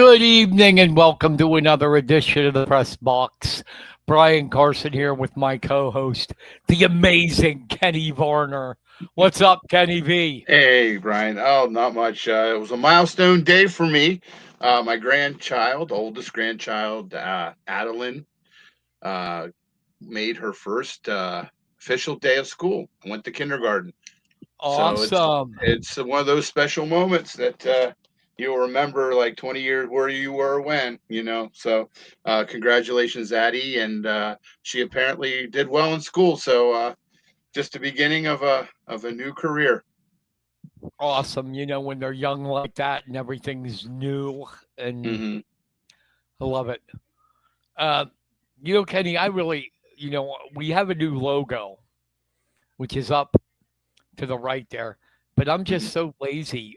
Good evening and welcome to another edition of the Press Box. Brian Carson here with my co-host, the amazing Kenny Varner. What's up, Kenny V? Hey, Brian. Oh, not much. It was a milestone day for me. My grandchild, oldest grandchild, Adeline, uh, made her first official day of school. I went to kindergarten. So Awesome. it's one of those special moments that you'll remember like 20 years where you were when. So congratulations, Addie. And she apparently did well in school. So just the beginning of a new career. Awesome. When they're young like that and everything's new, and Hmm. I love it. Uh, Kenny, we have a new logo, which is up to the right there, but I'm Hmm. just so lazy.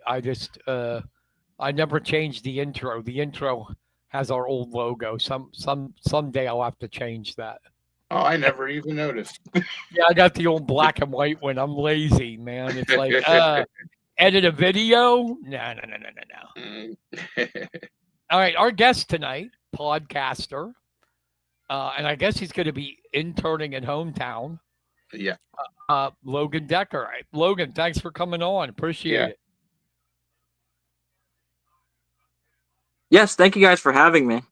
I never changed the intro. The intro has our old logo. Someday I'll have to change that. Oh, I never even noticed. Yeah, I got the old black and white one. I'm lazy, man. It's like edit a video. No. Mm. All right, our guest tonight, podcaster, and I guess he's going to be interning in hometown. Yeah, Logan Decker. Logan, thanks for coming on. Appreciate yeah. it. Yes, thank you guys for having me.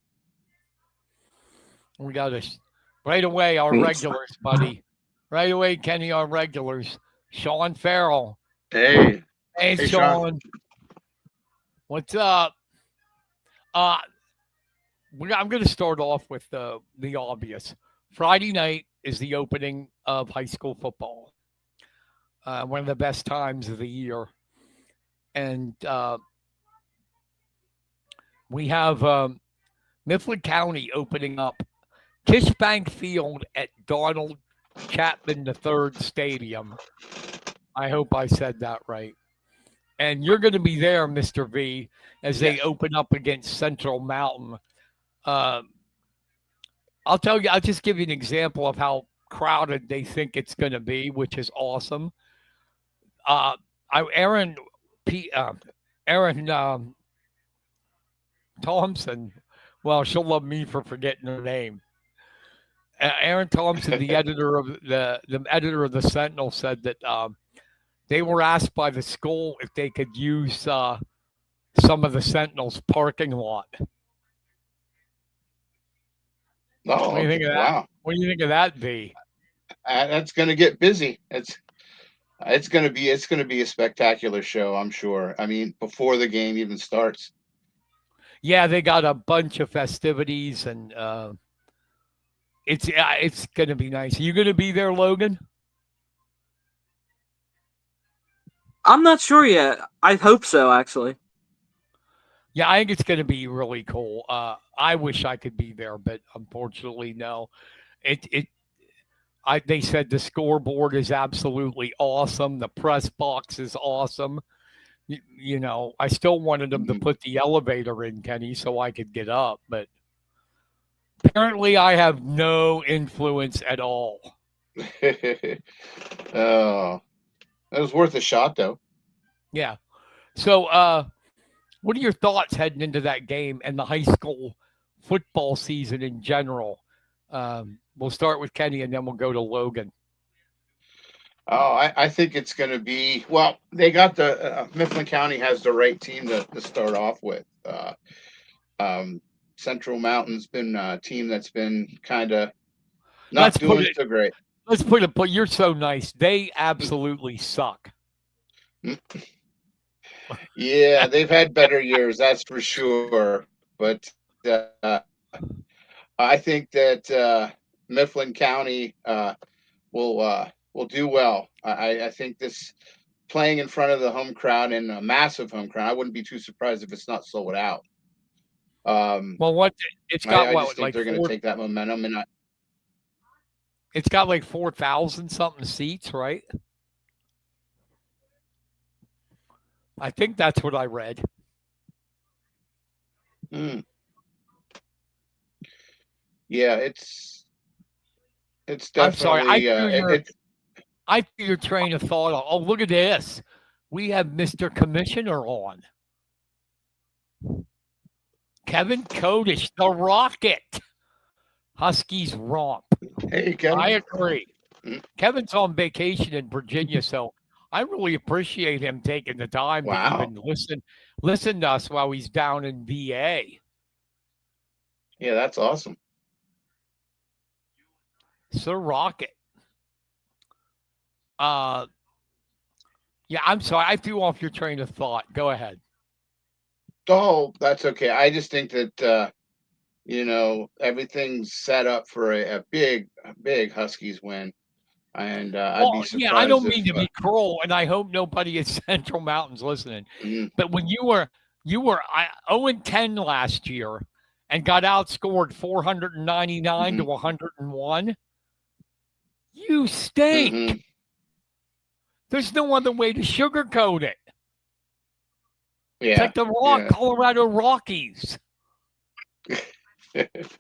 We got us right away. Our regulars, buddy. Right away, Kenny. Our regulars. Sean Farrell. Hey, Hey, hey, Sean. Sean. What's up? Uh, I'm going to start off with the obvious. Friday night is the opening of high school football. One of the best times of the year, and we have Mifflin County opening up Kishbank Field at Donald Chapman III Stadium. I hope I said that right. And you're going to be there, Mr. V, as they Yes. open up against Central Mountain. Uh, I'll tell you, I'll just give you an example of how crowded they think it's going to be, which is awesome. Uh, Aaron P. Aaron Thompson. Well, she'll love me for forgetting her name. Aaron Thompson, the editor of the Sentinel, said that they were asked by the school if they could use some of the Sentinel's parking lot. What do you Oh, think of that? wow. What do you think of that, V? That's going to get busy. It's going to be a spectacular show, I'm sure. I mean, before the game even starts. Yeah, they got a bunch of festivities, and it's going to be nice. Are you going to be there, Logan? I'm not sure yet. I hope so, actually. Yeah, I think it's going to be really cool. I wish I could be there, but unfortunately, no. It it they said the scoreboard is absolutely awesome. The press box is awesome. I still wanted them to Mhm. put the elevator in, Kenny, so I could get up, but apparently I have no influence at all. Oh, that was worth a shot, though. Yeah. So, what are your thoughts heading into that game and the high school football season in general? We'll start with Kenny and then we'll go to Logan. Oh, I think it's going to be well. They got the Mifflin County has the right team to start off with. Um, Central Mountain's been a team that's been kind of Let's not put doing it. so great. Let's put it. But you're so nice. They absolutely suck. Yeah, they've had better years, that's for sure. But I think that Mifflin County will do well. I think this playing in front of the home crowd and a massive home crowd. I wouldn't be too surprised if it's not sold out. Um, Well, what it's got I just what think like they're going to four. take that momentum, and It's got like 4,000 something seats, right? I think that's what I read. mm, yeah, it's I'm sorry. definitely I threw your train of thought. Oh, look at this. We have Mr. Commissioner on. Kevin Kodish, the Rocket. Huskies romp. Hey, Kevin. I agree. Mm. Kevin's on vacation in Virginia, so I really appreciate him taking the time to Wow. even listen to us while he's down in VA. Yeah, that's awesome. Sir Rocket. Yeah, I'm sorry. I threw off your train of thought. Go ahead. Oh, that's okay. I just think that everything's set up for a big Huskies win, and I'd be Well, yeah, I surprised don't if. mean to be cruel, and I hope nobody at Central Mountain's listening. Mm, But when you were 0-10 last year and got outscored 499 to 101, you stink. mhm. There's no other way to sugarcoat it. It's Yeah, like the yeah. Colorado Rockies.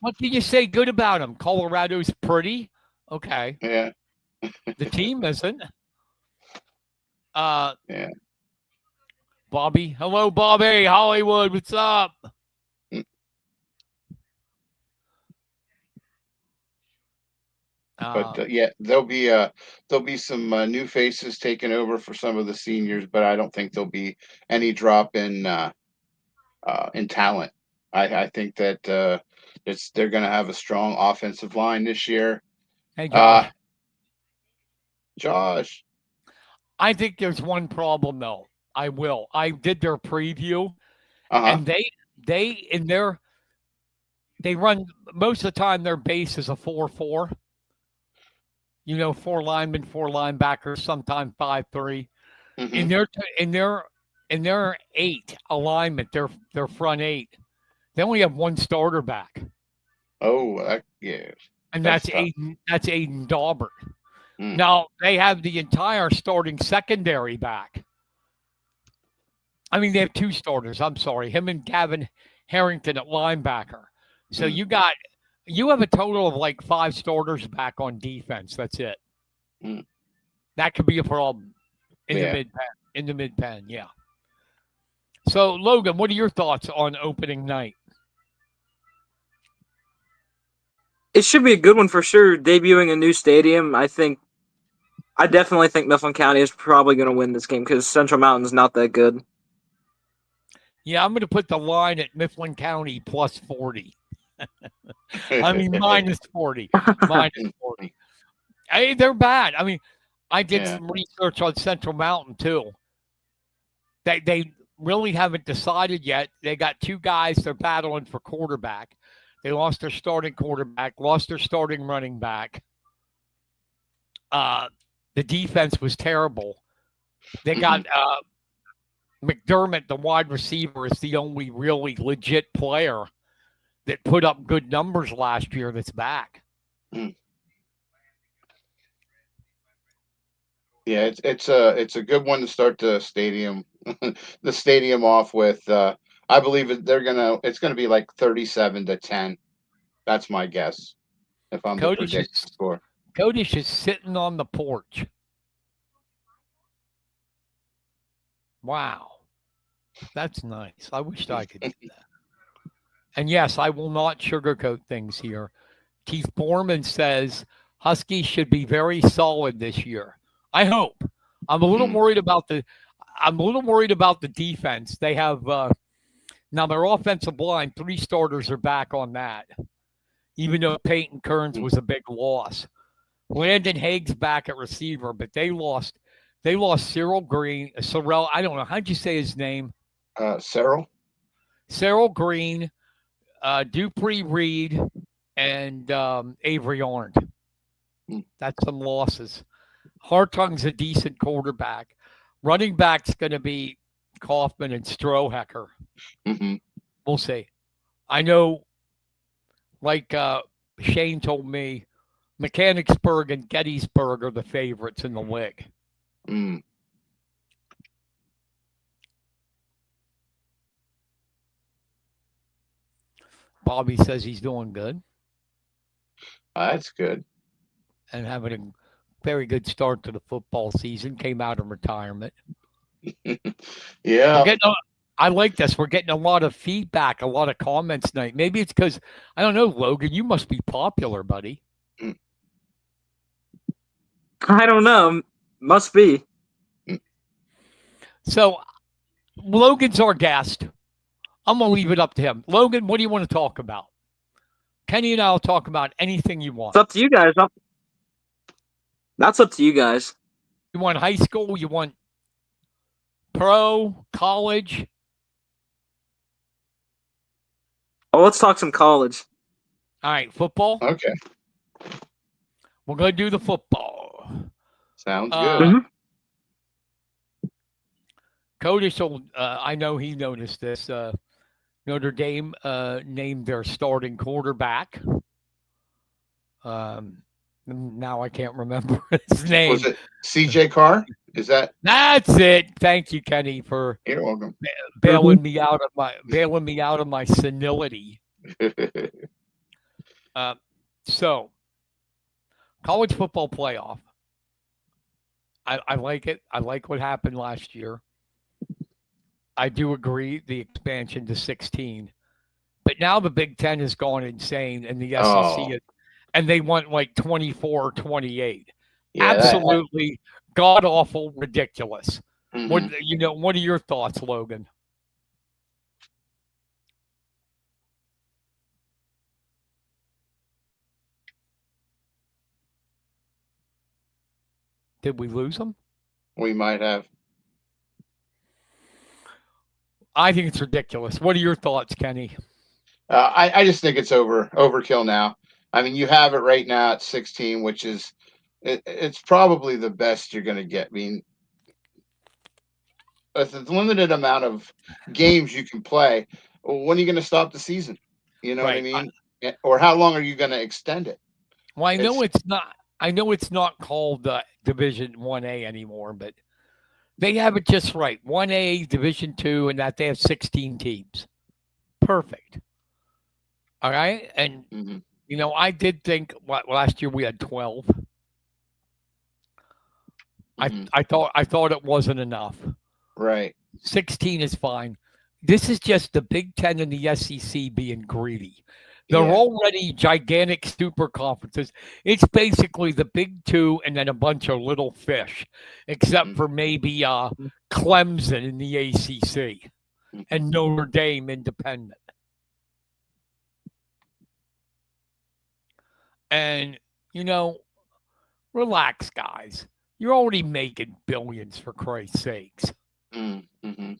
What can you say good about them? Colorado's pretty. Okay. Yeah, The team isn't. yeah. Bobby. Hello, Bobby. Hollywood. What's up? But yeah, there'll be some new faces taking over for some of the seniors, but I don't think there'll be any drop in talent. I think that they're going to have a strong offensive line this year. Hey, Josh. Josh. I think there's one problem though. I did their preview, Uh-huh. and they run most of the time. Their base is a 4-4. 4 linemen, 4 linebackers, sometimes 5-3. Mhm. In their 8 alignment, their front 8, they only have one starter back, Oh, yeah. and That's that's tough. Aiden Daubert. Mm. Now they have the entire starting secondary back. I mean, they have 2 starters. I'm sorry, him and Gavin Harrington at linebacker. So Mm. you have a total of like 5 starters back on defense. That's it. Mm. That could be a problem in the Yeah. mid pen. In the mid pen, yeah. So Logan, what are your thoughts on opening night? It should be a good one for sure. Debuting a new stadium, I definitely think Mifflin County is probably going to win this game because Central Mountain's not that good. Yeah, I'm going to put the line at Mifflin County plus 40. I mean, minus 40. Minus 40. Hey, they're bad. I mean, I did Yeah. some research on Central Mountain too. They really haven't decided yet. They got 2 guys they're battling for quarterback. They lost their starting quarterback, lost their starting running back. The defense was terrible. They got McDermott, the wide receiver, is the only really legit player that put up good numbers last year that's back. Mm. Yeah, it's a good one to start the stadium off with. I believe it's gonna be like 37-10. That's my guess. If I'm to predict the score. Kodish is sitting on the porch. Wow. That's nice. I wished I could do that. And yes, I will not sugarcoat things here. Keith Borman says Huskies should be very solid this year. I hope. I'm a little worried about the defense. They have now their offensive line, 3 starters are back on that. Even though Peyton Kearns was a big loss. Landon Haig's back at receiver, but they lost Cyril Green, Sorrell. I don't know. How'd you say his name? Cyril? Cyril Green, Dupree Reed, and Avery Arndt. That's some losses. Hartung's a decent quarterback. Running back's going to be Kaufman and Strohecker. Mm-hmm. We'll see. I know, like Shane told me, Mechanicsburg and Gettysburg are the favorites in the league. Mm. Bobby says he's doing good. That's good. And having a very good start to the football season. Came out of retirement. Yeah. I like this. We're getting a lot of feedback, a lot of comments tonight. Maybe it's because I don't know, Logan. You must be popular, buddy. I don't know. Must be. So Logan's our guest. I'm gonna leave it up to him. Logan, what do you want to talk about? Kenny and I will talk about anything you want. It's up to you guys. That's up to you guys. You want high school? You want pro, college? Oh, let's talk some college. All right, football. Okay. We're gonna do the football. Sounds Uh, good. Codish will, I know he noticed this. Notre Dame named their starting quarterback. Now I can't remember his name. Was it CJ Carr? Is that? That's it. Thank you, Kenny, for You're welcome. bailing me out of my senility. So, college football playoff. I like it. I like what happened last year. I do agree the expansion to 16. But now the Big Ten has gone insane and the SEC and they want like 24 or 28. Yeah, Absolutely god awful ridiculous. Mhm. What are your thoughts, Logan? Did we lose them? We might have. I think it's ridiculous. What are your thoughts, Kenny? I just think it's overkill now. I mean, you have it right now at 16, which is it's probably the best you're going to get. I mean, with the limited amount of games you can play, when are you going to stop the season? You know Right. what I mean? Or how long are you going to extend it? Well, I know it's not. I know it's not called Division 1A anymore, but they have it just right. 1A, Division 2, and that they have 16 teams. Perfect. All right, and Mhm. I did think last year we had 12. Mhm. I thought it wasn't enough. Right. 16 is fine. This is just the Big Ten and the SEC being greedy. They're Yeah. already gigantic super conferences. It's basically the big two and then a bunch of little fish, except Mhm. for maybe Clemson in the ACC and Notre Dame independent. And, relax, guys. You're already making billions, for Christ's sakes. Mm-hmm.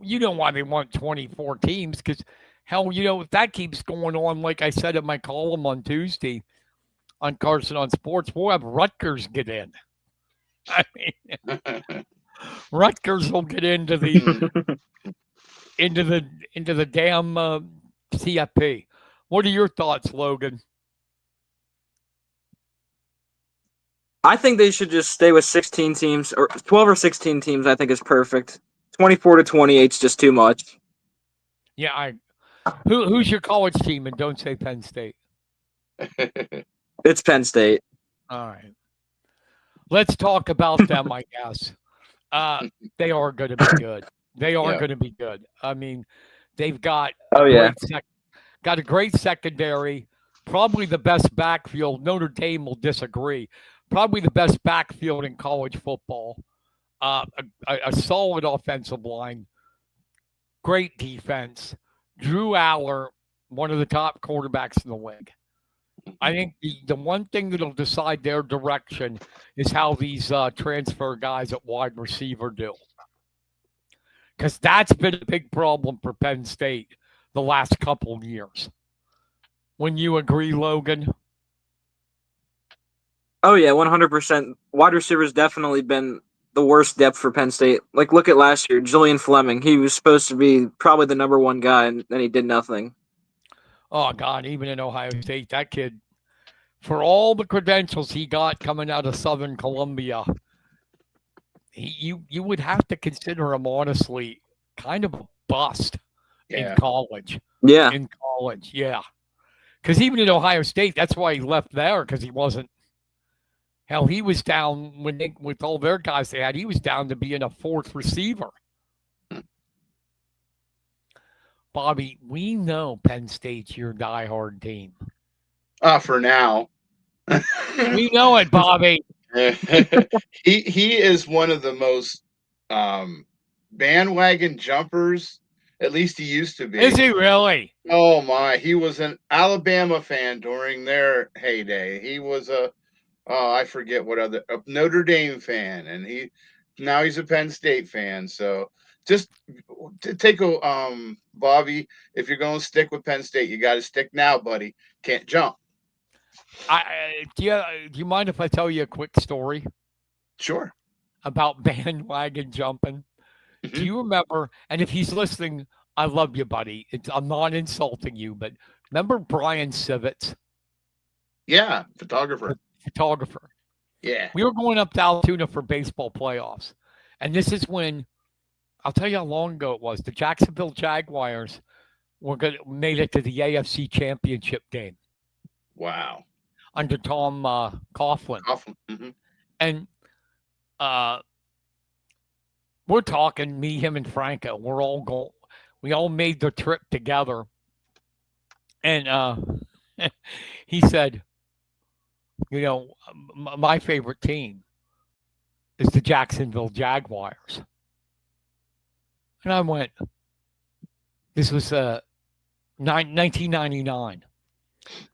You know why they want 24 teams, because, hell, if that keeps going on, like I said in my column on Tuesday on Carson on Sports, we'll have Rutgers get in. I mean, Rutgers will get into the into the damn CFP. What are your thoughts, Logan? I think they should just stay with 16 teams, or 12 or 16 teams. I think is perfect. 24 to 28 is just too much. Yeah, who's your college team? And don't say Penn State. It's Penn State. All right. Let's talk about them, I guess. They are going to be good. They are going to be good. I mean, they've got got a great secondary, probably the best backfield. Notre Dame will disagree. Probably the best backfield in college football. A solid offensive line, great defense. Drew Aller, one of the top quarterbacks in the league. I think the one thing that'll decide their direction is how these transfer guys at wide receiver do. Because that's been a big problem for Penn State the last couple of years. Wouldn't you agree, Logan? Oh, yeah, 100%. Wide receivers definitely been the worst depth for Penn State. Like, look at last year, Julian Fleming. He was supposed to be probably the number one guy, and then he did nothing. Oh, God, even in Ohio State, that kid, for all the credentials he got coming out of Southern Columbia, you would have to consider him, honestly, kind of a bust in college. Yeah. In college, yeah. Because even in Ohio State, that's why he left there, because he wasn't. Hell, he was down with all their guys they had. He was down to being a fourth receiver. Bobby, we know Penn State's your diehard team. For now. We know it, Bobby. He is one of the most bandwagon jumpers. At least he used to Is be. he really? Oh my, he was an Alabama fan during their heyday. He was I forget what a Notre Dame fan, and now he's a Penn State fan. So just to take a Bobby, if you're going to stick with Penn State, you got to stick now, buddy. Can't jump. Do you mind if I tell you a quick story Sure. about bandwagon jumping? Mm-hmm. Do you remember? And if he's listening, I love you, buddy. I'm not insulting you, but remember Brian Sivitz? Yeah, photographer. Yeah. We were going up to Altoona for baseball playoffs. And this is when, I'll tell you how long ago it was. The Jacksonville Jaguars made it to the AFC Championship game. Wow. Under Tom Coughlin. Mm-hmm. And we're talking, me, him, and Franco. We all made the trip together. And he said, my favorite team is the Jacksonville Jaguars. And I went, this was 1999.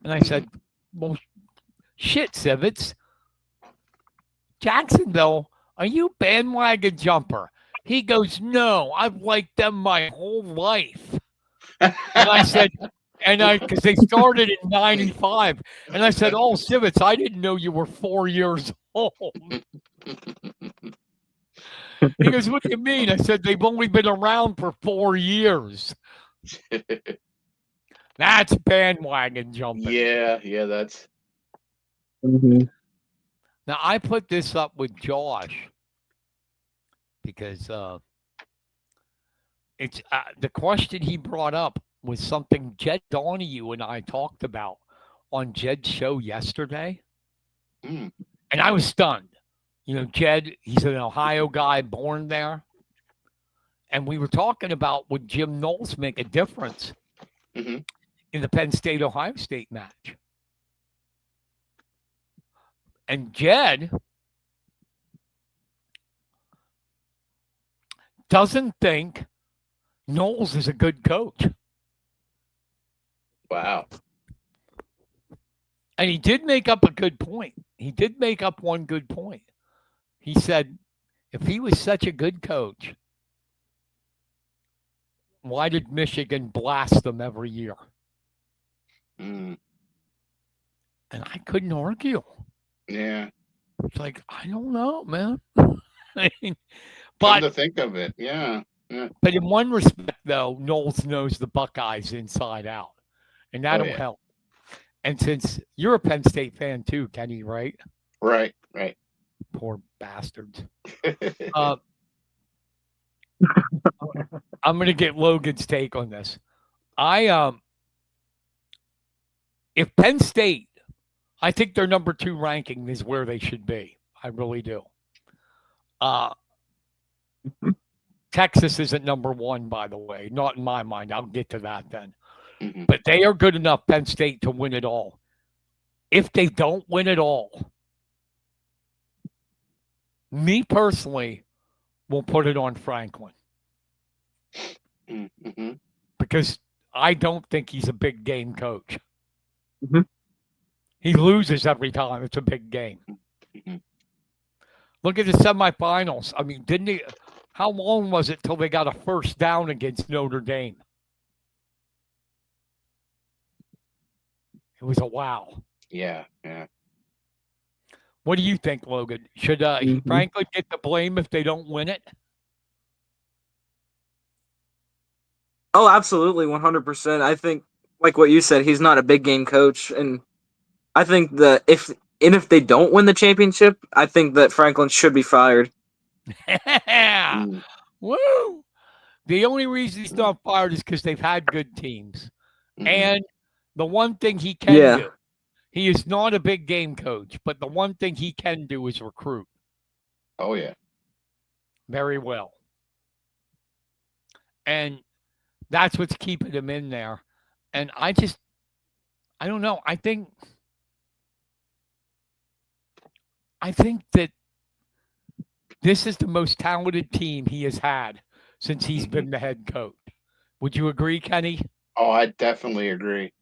And I said, well, shit, Sivitz. Jacksonville, are you bandwagon jumper? He goes, no, I've liked them my whole life. And I said, because they started in 95. And I said, oh, Sivitz, I didn't know you were 4 years old. He goes, what do you mean? I said, they've only been around for 4 years. That's bandwagon jumping. Yeah, that's. Mm-hmm. Now, I put this up with Josh because it's the question he brought up was something Jed Donahue and I talked about on Jed's show yesterday. Mm. And I was stunned. Jed, he's an Ohio guy born there. And we were talking about would Jim Knowles make a difference mm-hmm. in the Penn State-Ohio State match? And Jed doesn't think Knowles is a good coach. Wow. And he did make up a good point. He did make up one good point. He said, if he was such a good coach, why did Michigan blast them every year? Mm. And I couldn't argue. Yeah. It's like, I don't know, man. Come to think of it, yeah. But in one respect, though, Knowles knows the Buckeyes inside out. And that'll help. And since you're a Penn State fan too, Kenny, right? Right. Poor bastards. I'm going to get Logan's take on this. If Penn State, I think their number 2 ranking is where they should be. I really do. Texas isn't number 1, by the way. Not in my mind. I'll get to that then. Mm-hmm. But they are good enough, Penn State, to win it all. If they don't win it all, me personally will put it on Franklin. Mm-hmm. Because I don't think he's a big game coach. Mm-hmm. He loses every time it's a big game. Mm-hmm. Look at the semifinals. I mean, didn't he? How long was it till they got a first down against Notre Dame? It was a wow. Yeah. What do you think, Logan? Should Franklin get the blame if they don't win it? Oh, absolutely, 100%. I think, like what you said, he's not a big game coach, and I think that if they don't win the championship, I think that Franklin should be fired. Yeah. Woo! The only reason he's not fired is because they've had good teams. Mm-hmm. And the one thing he can do, he is not a big game coach, but the one thing he can do is recruit. Oh, yeah. Very well. And That's what's keeping him in there. And I don't know. I think that this is the most talented team he has had since he's Hmm. been the head coach. Would you agree, Kenny? Oh, I definitely agree.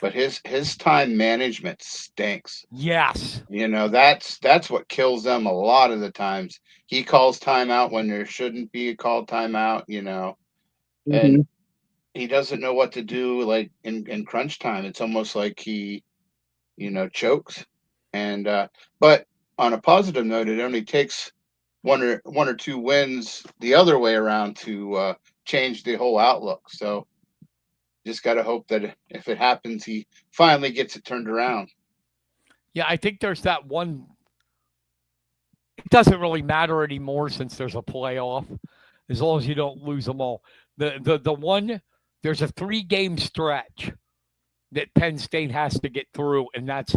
But his time management stinks. Yes. That's what kills them a lot of the times. He calls timeout when there shouldn't be a called timeout. And Hmm. he doesn't know what to do like in crunch time. It's almost like he chokes. And but on a positive note, it only takes one or two wins the other way around to change the whole outlook. So just got to hope that if it happens, he finally gets it turned around. Yeah, I think there's that one. It doesn't really matter anymore since there's a playoff, as long as you don't lose them all. The one there's a 3 game stretch that Penn State has to get through, and that's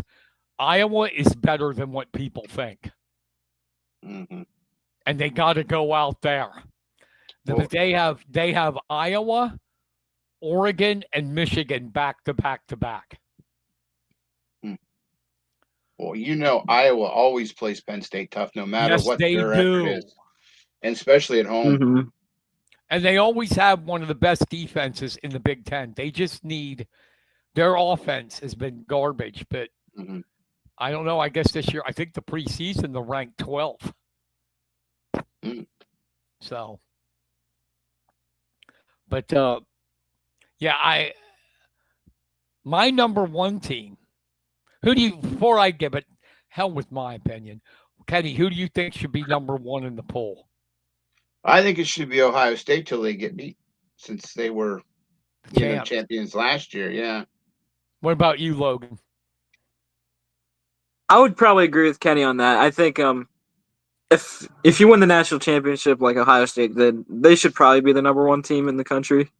Iowa is better than what people think, Hmm. and they got to go out there. Well, They have Iowa, Oregon, and Michigan back to back to back. hmm. well, Iowa always plays Penn State tough, no matter Yes, what they their record do. is, and especially at home. Hmm. And they always have one of the best defenses in the Big Ten. They just need their offense has been garbage, but Hmm. I don't know. I guess this year, I think the preseason they're ranked 12th. Hmm. So, but yeah, my number one team. Who do you? Before I give it, hell with my opinion, Kenny. Who do you think should be number one in the poll? I think it should be Ohio State till they get beat, since they were The champs. champions last year. Yeah. What about you, Logan? I would probably agree with Kenny on that. I think if you win the national championship like Ohio State did, they should probably be the number one team in the country.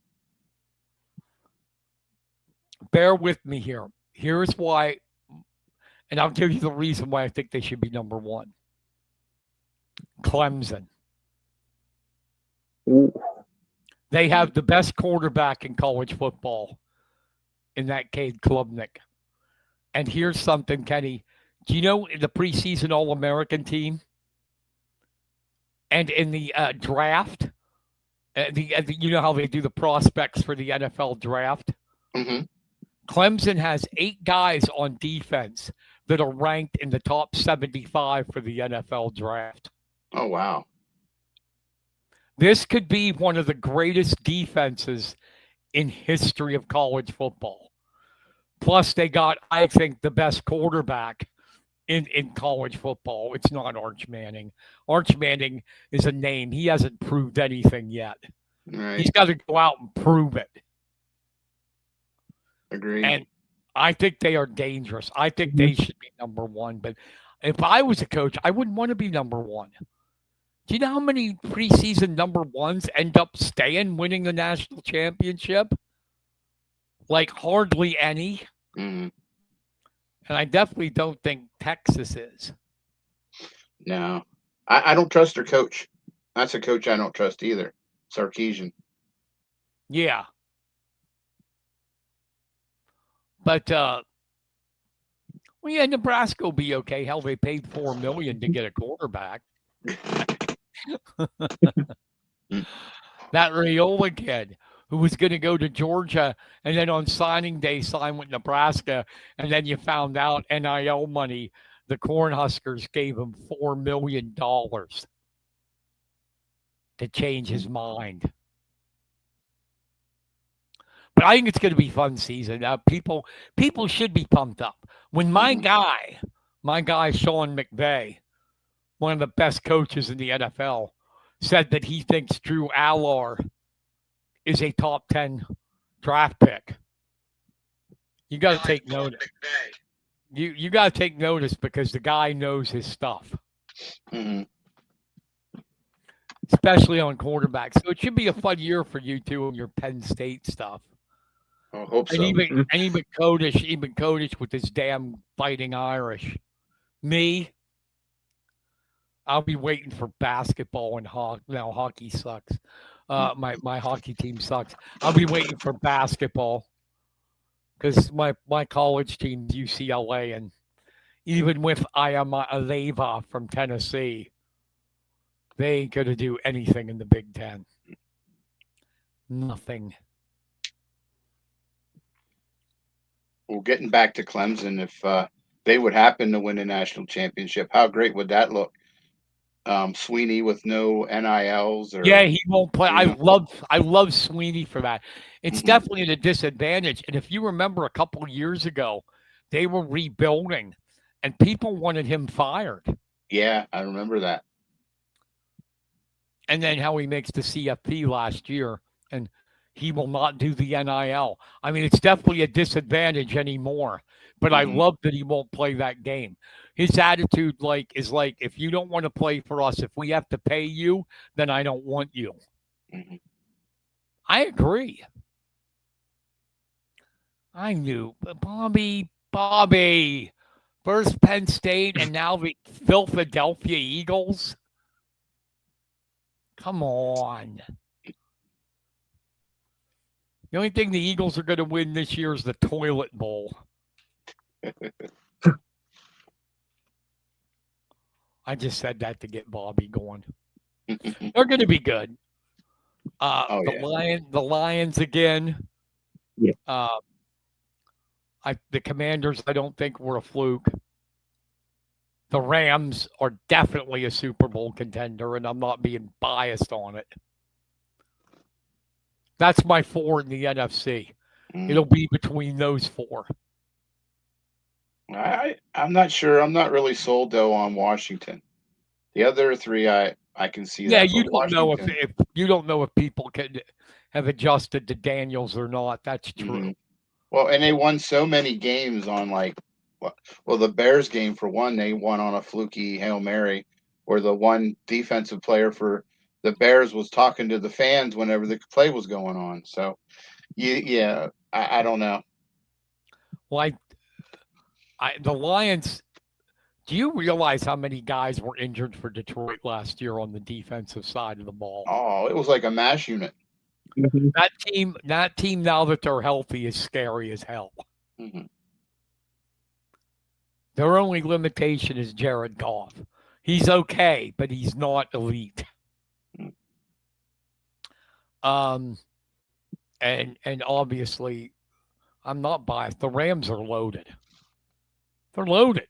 Bear with me here. Here's why, and I'll give you the reason why I think they should be number one. Clemson. Ooh. They have the best quarterback in college football in that Cade Klubnik. And here's something, Kenny. Do you know the preseason All American team and in the draft? You know how they do the prospects for the NFL draft? Hmm. Clemson has 8 guys on defense that are ranked in the top 75 for the NFL draft. Oh wow. This could be one of the greatest defenses in history of college football. Plus, they got, I think, the best quarterback in college football. It's not Arch Manning. Arch Manning is a name. He hasn't proved anything yet. Right. He's got to go out and prove it. Agreed. And I think they are dangerous. I think they should be number one. But if I was a coach, I wouldn't want to be number one. Do you know how many preseason number ones end up staying, winning the national championship? Like hardly any. Hmm. And I definitely don't think Texas is. No, I don't trust their coach. That's a coach I don't trust either. Sarkeesian. Yeah. But well, yeah, Nebraska will be okay. Hell, they paid $4 million to get a quarterback. That Raiola kid who was going to go to Georgia and then on signing day sign with Nebraska, and then you found out NIL money. The Cornhuskers gave him $4 million to change his mind. But I think it's going to be a fun season. People should be pumped up. When my guy Sean McVay, one of the best coaches in the NFL, said that he thinks Drew Allard is a top 10 draft pick. You got to take notice. You got to take notice because the guy knows his stuff, Hmm. especially on quarterbacks. So it should be a fun year for you two and your Penn State stuff. I hope And so. even Kodesh with his damn fighting Irish. Me, I'll be waiting for basketball and hockey. Now hockey sucks. My hockey team sucks. I'll be waiting for basketball because my college team's UCLA, and even with Aleva from Tennessee, they ain't gonna do anything in the Big Ten. Nothing. Well, getting back to Clemson, if they would happen to win a national championship, how great would that look? Sweeney with no NILs, Yeah, or he won't play. you know, I love Sweeney for that. It's definitely at a disadvantage. And if you remember a couple of years ago, they were rebuilding and people wanted him fired. yeah, I remember that. And then how he makes the CFP last year, and he will not do the NIL. I mean, it's definitely a disadvantage anymore. But I love that he won't play that game. His attitude is like, if you don't want to play for us, if we have to pay you, then I don't want you. I agree. I knew Bobby, first Penn State and now the Philadelphia Eagles. Come on. The only thing the Eagles are going to win this year is the toilet bowl. I just said that to get Bobby going. They're going to be good. The Lions again. Yeah. The Commanders, I don't think were a fluke. The Rams are definitely a Super Bowl contender, and I'm not being biased on it. That's my 4 in the NFC. It'll be between those 4. I'm not sure. I'm not really sold though on Washington. The other 3, I can see that. Yeah, you don't know if you don't know if people can have adjusted to Daniels or not. That's true. Well, and they won so many games on the Bears game for one, they won on a fluky Hail Mary, where the one defensive player for the Bears was talking to the fans whenever the play was going on. So, I don't know. Well, the Lions. Do you realize how many guys were injured for Detroit last year on the defensive side of the ball? Oh, it was like a mash unit. That team, now that they're healthy, is scary as hell. Their only limitation is Jared Goff. He's okay, but he's not elite. And obviously, I'm not biased. The Rams are loaded. They're loaded.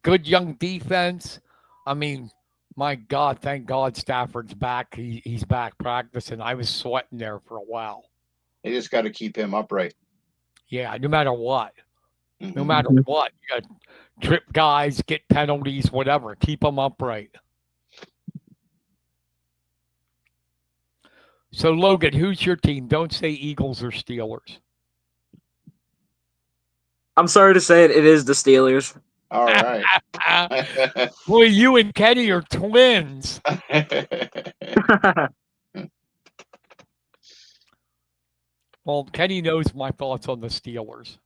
Good young defense. I mean, my God, thank God Stafford's back. He's back practicing. I was sweating there for a while. They just got to keep him upright. Yeah, no matter what. No matter what. You got to trip guys, get penalties, whatever. Keep them upright. So, Logan, who's your team? Don't say Eagles or Steelers. I'm sorry to say it is the Steelers. All right. Boy, you and Kenny are twins. Well, Kenny knows my thoughts on the Steelers.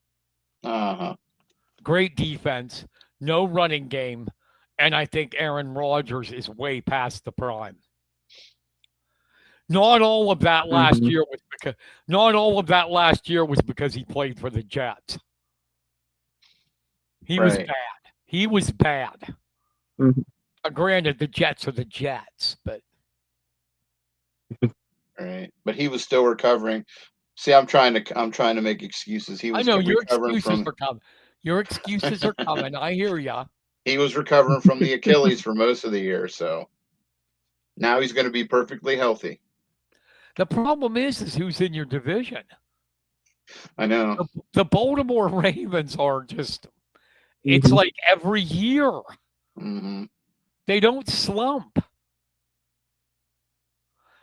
Great defense, no running game, and I think Aaron Rodgers is way past the prime. Not all of that last year was because he played for the Jets. He was bad. He was bad. Granted, the Jets are the Jets, but right. But he was still recovering. See, I'm trying to make excuses. He was. I know your excuses are coming. Your excuses are coming. I hear ya. He was recovering from the Achilles for most of the year, so now he's going to be perfectly healthy. The problem is who's in your division. I know. The Baltimore Ravens are just. It's like every year. They don't slump.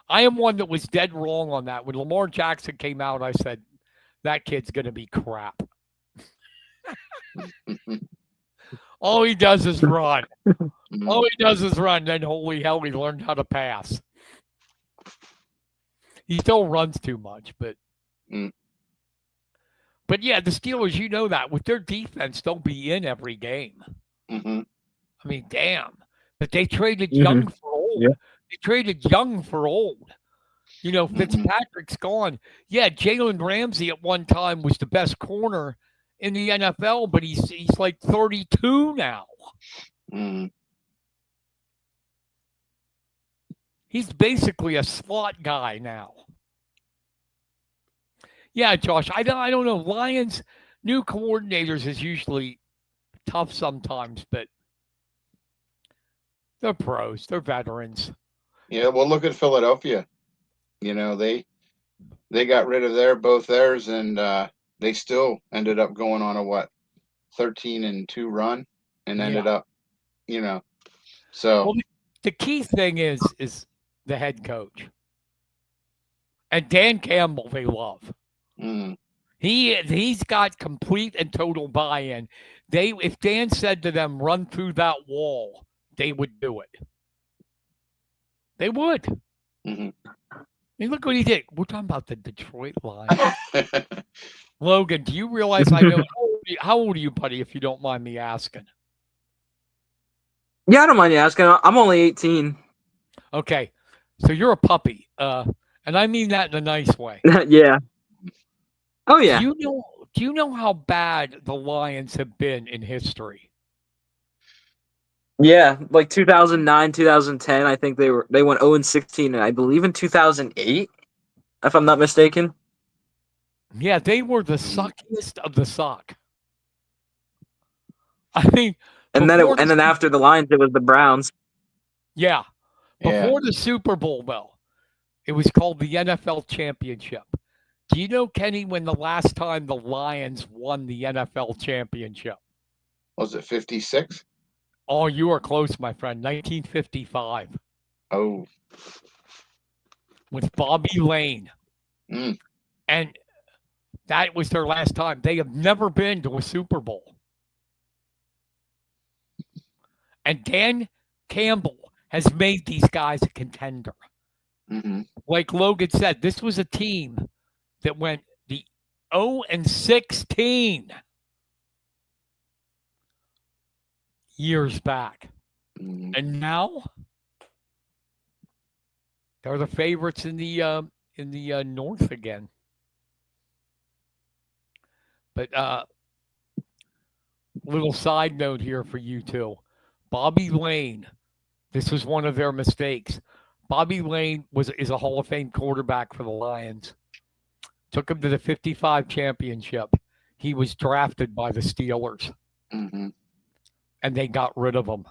I am one that was dead wrong on that. When Lamar Jackson came out, I said, that kid's going to be crap. All he does is run. All he does is run. Then, holy hell, he learned how to pass. He still runs too much, but... But yeah, the Steelers, you know that. With their defense, they'll be in every game. I mean, damn. But they traded young for old. Yeah. They traded young for old. Mhm. Fitzpatrick's gone. Yeah, Jalen Ramsey at one time was the best corner in the NFL, but he's like 32 now. Mm. He's basically a slot guy now. Yeah, Josh, I don't know. Lions new coordinators is usually tough sometimes, but they're pros. They're veterans. Yeah, well, look at Philadelphia. They got rid of both theirs, and they still ended up going on a 13-2 run, and Yeah. ended up, Well, so. the key thing is the head coach. And Dan Campbell, they love. Mm. He's got complete and total buy-in. If Dan said to them, run through that wall, they would do it. They would. Mm-hmm. I mean, look what he did. We're talking about the Detroit Lions. Logan, do you realize I know how old are you, buddy, if you don't mind me asking? Yeah, I don't mind you asking. I'm only 18. Okay. So you're a puppy. And I mean that in a nice way. Yeah. Oh yeah. Do you know how bad the Lions have been in history? Yeah, like 2009, 2010, I think they went 0-16, and I believe in 2008, if I'm not mistaken. Yeah, they were the suckiest of the suck. I mean, And then after the Lions, it was the Browns. Yeah. Before the Super Bowl, though, it was called the NFL Championship. Do you know, Kenny, when the last time the Lions won the NFL Championship? Was it 56? Oh, you are close, my friend. 1955. Oh. With Bobby Lane. Mm. And that was their last time. They have never been to a Super Bowl. And Dan Campbell has made these guys a contender. Mm-hmm. Like Logan said, this was a team that went the 0-16 years back. Mm-hmm. And now they're the favorites in the North again. But little side note here for you two. Bobby Lane, this was one of their mistakes. Bobby Lane is a Hall of Fame quarterback for the Lions. Took him to the 55 championship. He was drafted by the Steelers. Mm-hmm. And they got rid of him.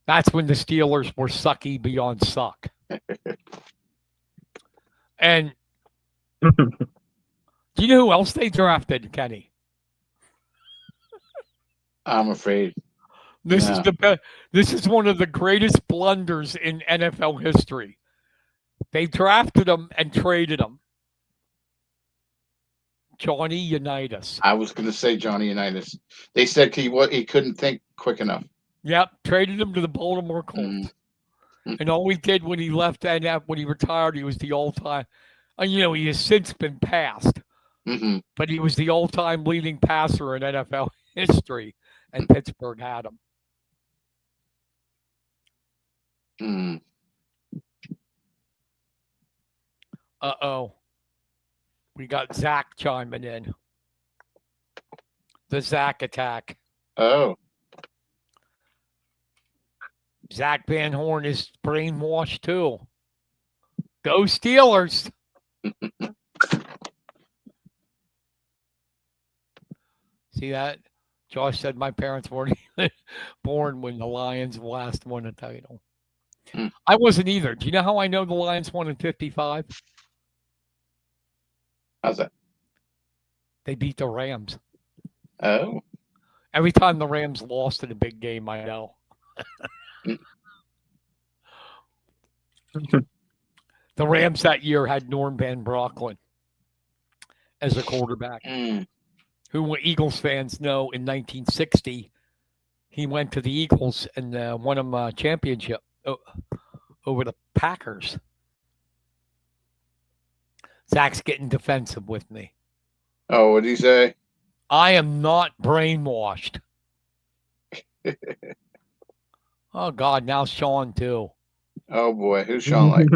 That's when the Steelers were sucky beyond suck. And do you know who else they drafted, Kenny? I'm afraid. This is one of the greatest blunders in NFL history. They drafted him and traded him. Johnny Unitas. I was going to say Johnny Unitas. They said he couldn't think quick enough. Yep, traded him to the Baltimore Colts. Mm-hmm. And all he did when he left and when he retired, he was the all-time. He has since been passed. Mm-hmm. But he was the all-time leading passer in NFL history, and Pittsburgh had him. Mm. Uh-oh. We got Zach chiming in. The Zach attack. Oh. Zach Van Horn is brainwashed too. Go Steelers. See that? Josh said my parents weren't born when the Lions last won a title. I wasn't either. Do you know how I know the Lions won in 55? How's that? They beat the Rams. Oh. Every time the Rams lost in a big game, I know. The Rams that year had Norm Van Brocklin as a quarterback, who Eagles fans know in 1960, he went to the Eagles and won them a championship over the Packers. Zach's getting defensive with me. Oh, what did he say? I am not brainwashed. Oh God, now Sean too. Oh boy, who's Sean like?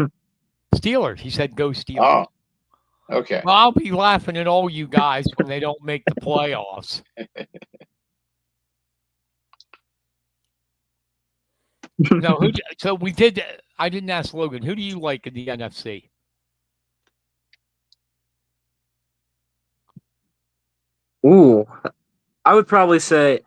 Steelers. He said go Steelers. Oh, okay. Well, I'll be laughing at all you guys when they don't make the playoffs. No, so we did. I didn't ask Logan. Who do you like in the NFC? Ooh, I would say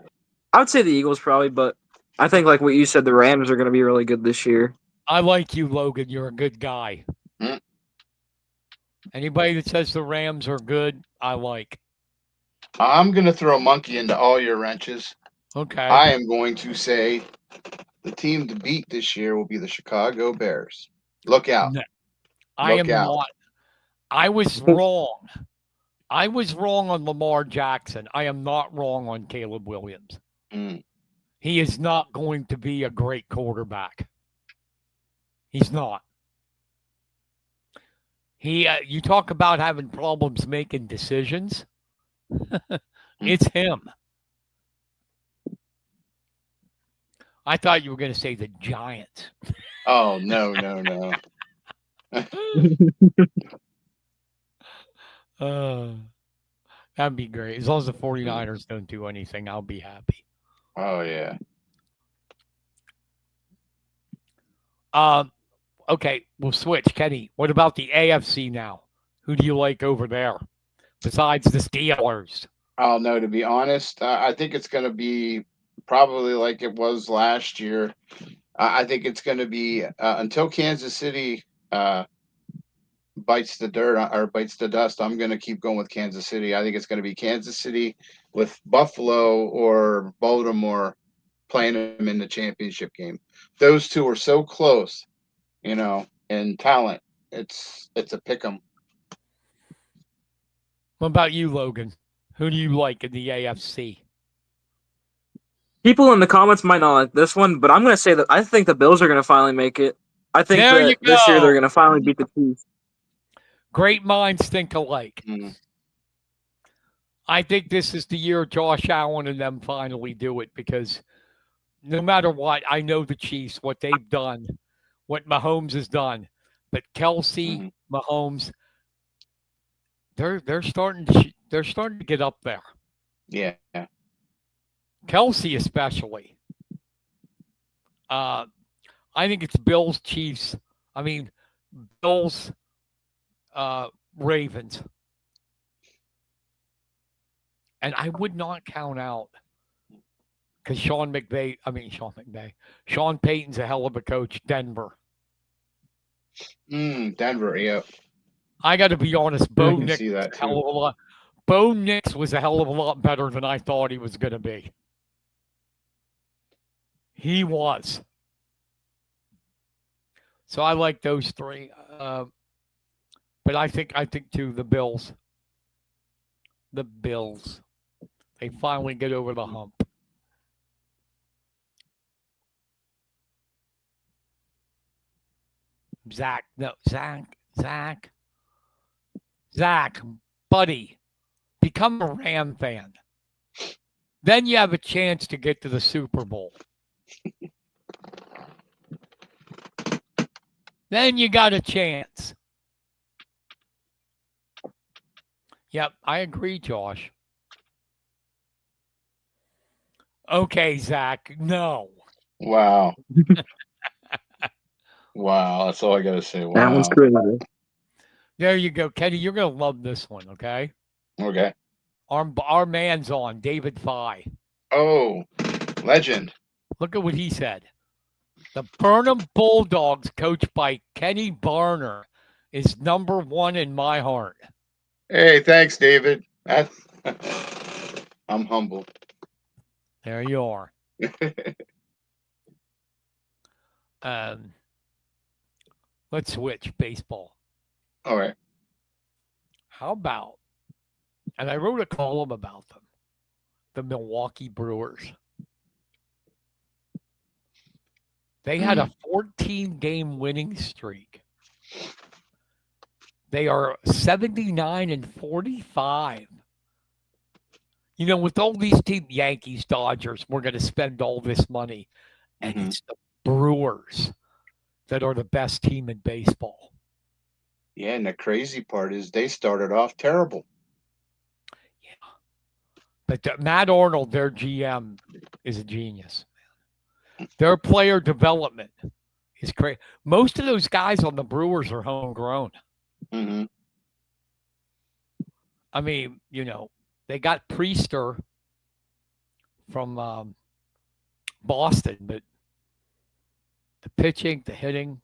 the Eagles probably, but I think like what you said, the Rams are going to be really good this year. I like you, Logan. You're a good guy. Hmm. Anybody that says the Rams are good, I like. I'm going to throw a monkey into all your wrenches. Okay. I am going to say the team to beat this year will be the Chicago Bears. Look out. No, I am not. I was wrong. I was wrong on Lamar Jackson. I am not wrong on Caleb Williams. Mm. He is not going to be a great quarterback. He's not. You talk about having problems making decisions. It's him. I thought you were going to say the Giants. Oh, no. That'd be great. As long as the 49ers don't do anything, I'll be happy. Oh, yeah. Okay, we'll switch. Kenny, what about the AFC now? Who do you like over there besides the Steelers? Oh, no, to be honest, I think it's going to be probably like it was last year. I think it's going to be until Kansas City bites the dirt or bites the dust. I'm going to keep going with Kansas City. I think it's going to be Kansas City with Buffalo or Baltimore playing them in the championship game. Those two are so close, in talent. It's a pick 'em. What about you, Logan? Who do you like in the AFC? People in the comments might not like this one, but I'm going to say that I think the Bills are going to finally make it. I think that this year they're going to finally beat the Chiefs. Great minds think alike. Mm. I think this is the year Josh Allen and them finally do it because no matter what, I know the Chiefs, what they've done, what Mahomes has done. But Kelsey, Mahomes, they're starting to get up there. Yeah. Kelsey especially. I think it's Bills, Chiefs. I mean, Bills, Ravens. And I would not count out because Sean Payton's a hell of a coach. Denver. Denver, yeah. I got to be honest. Bo Nix was a hell of a lot better than I thought he was going to be. He was. So I like those three. But I think too the Bills. The Bills. They finally get over the hump. Zach, buddy, become a Ram fan. Then you have a chance to get to the Super Bowl. Then you got a chance. Yep, I agree, Josh. Okay, Zach, no. Wow. Wow, that's all I got to say. Wow. That one's crazy. There you go, Kenny. You're going to love this one, okay? Okay. Our man's on, David Fye. Oh, legend. Look at what he said. The Burnham Bulldogs, coached by Kenny Barner, is number one in my heart. Hey, thanks, David. I'm humble. There you are. Let's switch baseball. All right. How about, and I wrote a column about them, the Milwaukee Brewers. They had a 14-game winning streak. They are 79-45. With all these teams, Yankees, Dodgers, we're going to spend all this money. and Mhm. it's the Brewers that are the best team in baseball. Yeah, and the crazy part is they started off terrible. Yeah. But Matt Arnold, their GM, is a genius. Their player development is great. Most of those guys on the Brewers are homegrown. Hmm. I mean, they got Priester from Boston, but the pitching, the hitting.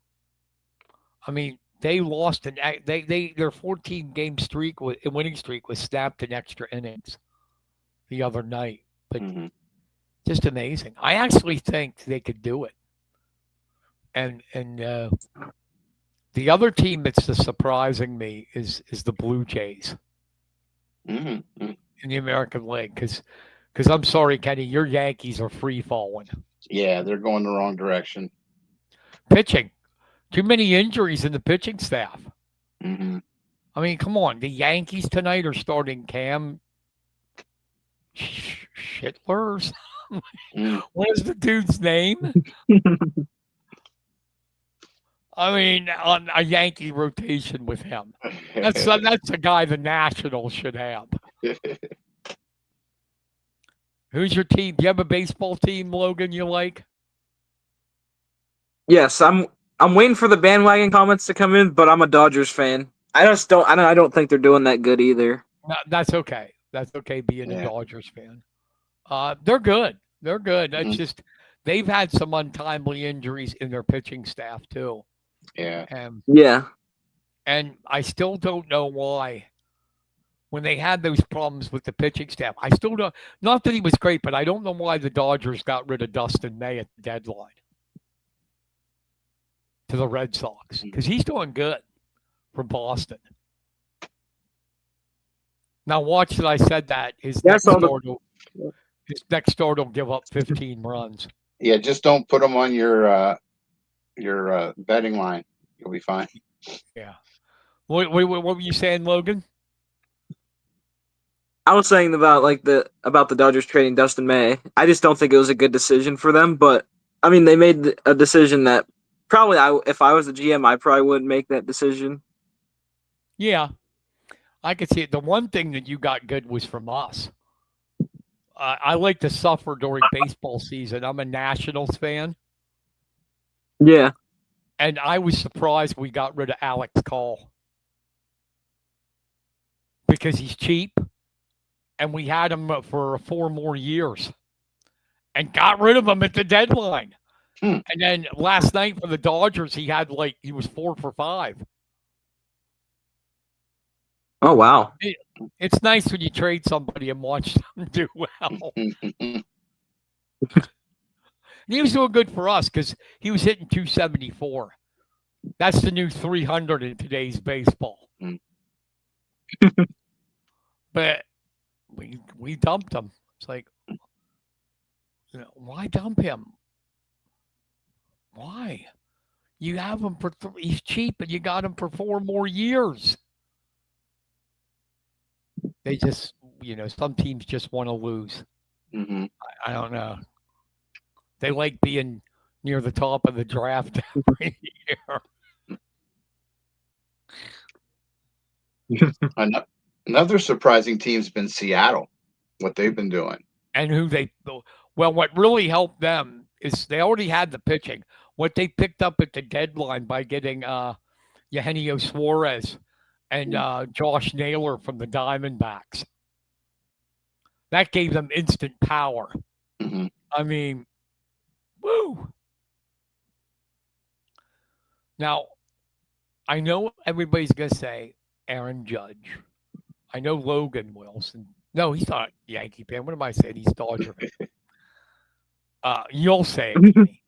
I mean, they lost their 14-game winning streak was snapped in extra innings the other night. But Hmm. just amazing. I actually think they could do it. And the other team that's just surprising me is the Blue Jays Hmm. in the American League because I'm sorry, Kenny, your Yankees are free falling. Yeah, they're going the wrong direction. Pitching, too many injuries in the pitching staff. Hmm. I mean, come on, the Yankees tonight are starting Cam Shitlers. Mm. What is the dude's name? I mean, on a Yankee rotation with him. That's a guy the Nationals should have. Who's your team? Do you have a baseball team, Logan, you like? Yes, I'm waiting for the bandwagon comments to come in, but I'm a Dodgers fan. I don't think they're doing that good either. No, that's okay. That's okay being a Yeah. Dodgers fan. They're good. They're good. It's Mhm. just they've had some untimely injuries in their pitching staff too. Yeah. Yeah. And I still don't know why when they had those problems with the pitching staff. I still don't, not that he was great, but I don't know why the Dodgers got rid of Dustin May at the deadline to the Red Sox because he's doing good for Boston. Now watch that I said that his next start will give up 15 runs. Yeah, just don't put them on your betting line. You'll be fine. Yeah. What were you saying, Logan? I was saying about the Dodgers trading Dustin May. I just don't think it was a good decision for them, but I mean they made a decision that probably if I was the GM, I probably wouldn't make that decision. Yeah. I could see it. The one thing that you got good was from us. I like to suffer during baseball season. I'm a Nationals fan. Yeah. And I was surprised we got rid of Alex Call because he's cheap, and we had him for 4 more years and got rid of him at the deadline. And then last night for the Dodgers, he was 4 for 5. Oh, wow. It's nice when you trade somebody and watch them do well. He was doing good for us because he was hitting 274. That's the new 300 in today's baseball. But we dumped him. It's like, why dump him? Why? You have him for he's cheap, and you got him for 4 more years. They just, some teams just want to lose. Mm-hmm. I don't know. They like being near the top of the draft every year. Another surprising team's been Seattle, what they've been doing. And what really helped them is they already had the pitching. What they picked up at the deadline by getting Eugenio Suarez and Josh Naylor from the Diamondbacks. That gave them instant power. Mm-hmm. I mean, woo. Now, I know everybody's going to say Aaron Judge. I know Logan Wilson. No, he's not a Yankee fan. What am I saying? He's Dodger fan. You'll say it to me.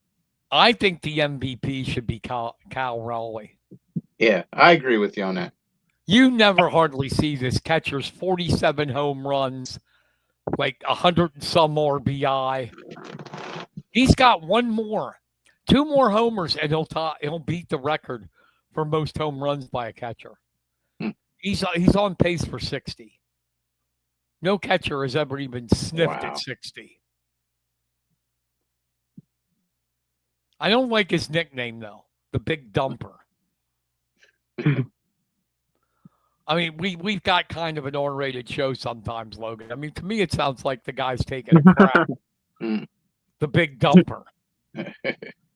I think the MVP should be Cal Raleigh. Yeah, I agree with you on that. You never hardly see this catcher's 47 home runs, like 100 and some RBI. He's got 2 more homers, and he'll beat the record for most home runs by a catcher. He's on pace for 60. No catcher has ever even sniffed at 60. I don't like his nickname though, the Big Dumper. I mean, we've got kind of an R-rated show sometimes, Logan. I mean, to me, it sounds like the guy's taking a crap. The Big Dumper.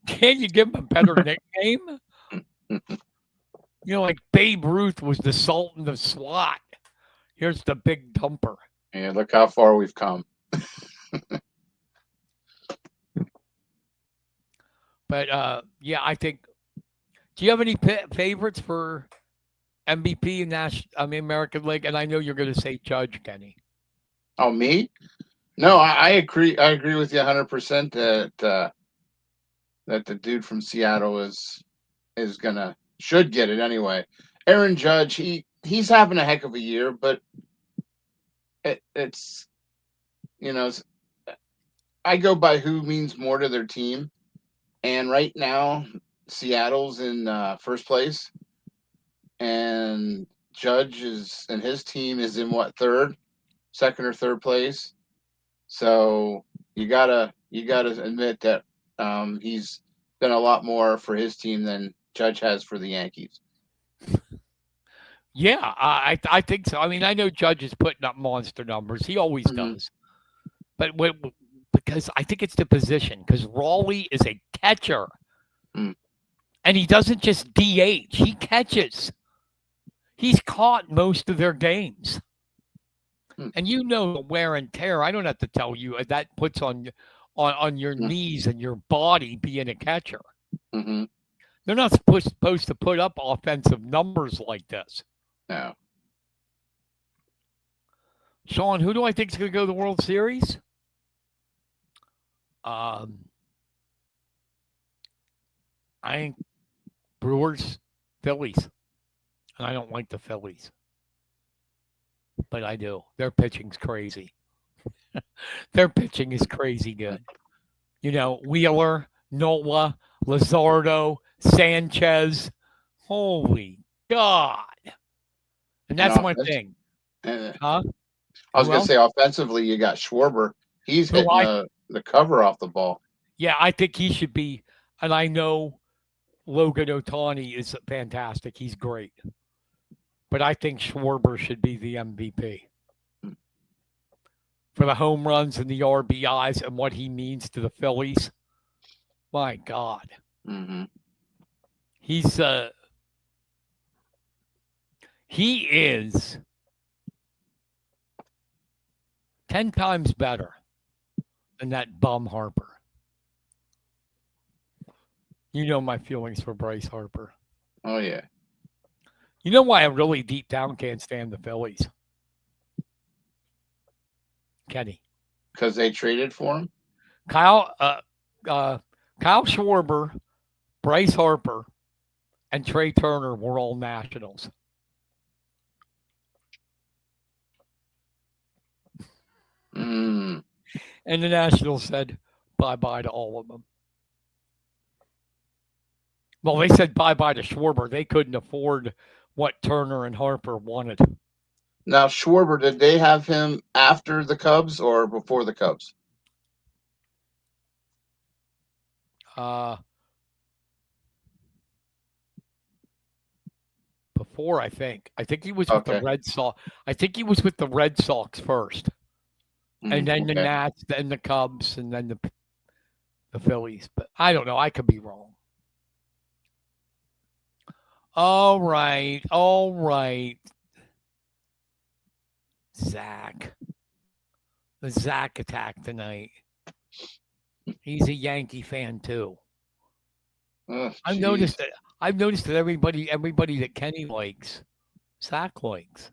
Can't you give him a better nickname? Like Babe Ruth was the Sultan of SWAT. Here's the Big Dumper. Yeah, look how far we've come. But yeah, I think. Do you have any favorites for MVP in American League? And I know you're going to say Judge, Kenny. Oh, me? No, I agree. I agree with you 100% that the dude from Seattle should get it anyway. Aaron Judge, he's having a heck of a year, but it's I go by who means more to their team, and right now Seattle's in first place, and Judge and his team is in second or third place. So you gotta admit that he's done a lot more for his team than Judge has for the Yankees. Yeah, I think so. I mean, I know Judge is putting up monster numbers. He always does. But because I think it's the position, because Raleigh is a catcher. And he doesn't just DH, he catches. He's caught most of their games. And the wear and tear. I don't have to tell you that puts on your knees and your body being a catcher. Mm-hmm. They're not supposed to put up offensive numbers like this. No. Sean, who do I think is going to go to the World Series? I think Brewers, Phillies. And I don't like the Phillies. But I do. Their pitching's crazy. Their pitching is crazy good. Wheeler, Nola, Luzardo, Sanchez. Holy God. And that's my thing. Huh? I was going to say, offensively, you got Schwarber. He's hitting the cover off the ball. Yeah, I think he should be. And I know Logan Ohtani is fantastic. He's great. But I think Schwarber should be the MVP. For the home runs and the RBIs and what he means to the Phillies. My God. Mm-hmm. He is 10 times better than that bum Harper. You know my feelings for Bryce Harper. Oh, yeah. You know why I really deep down can't stand the Phillies? Kenny. Because they traded for him? Kyle Schwarber, Bryce Harper, and Trey Turner were all Nationals. Mm. And the Nationals said bye-bye to all of them. Well, they said bye-bye to Schwarber. They couldn't afford what Turner and Harper wanted. Now, Schwarber, did they have him after the Cubs or before the Cubs? Before, I think. I think he was with the Red Sox. I think he was with the Red Sox first. And then the Nats, then the Cubs, and then the Phillies. But I don't know. I could be wrong. All right. Zach. The Zach attack tonight. He's a Yankee fan too. Oh, I've noticed that everybody that Kenny likes, Zach likes.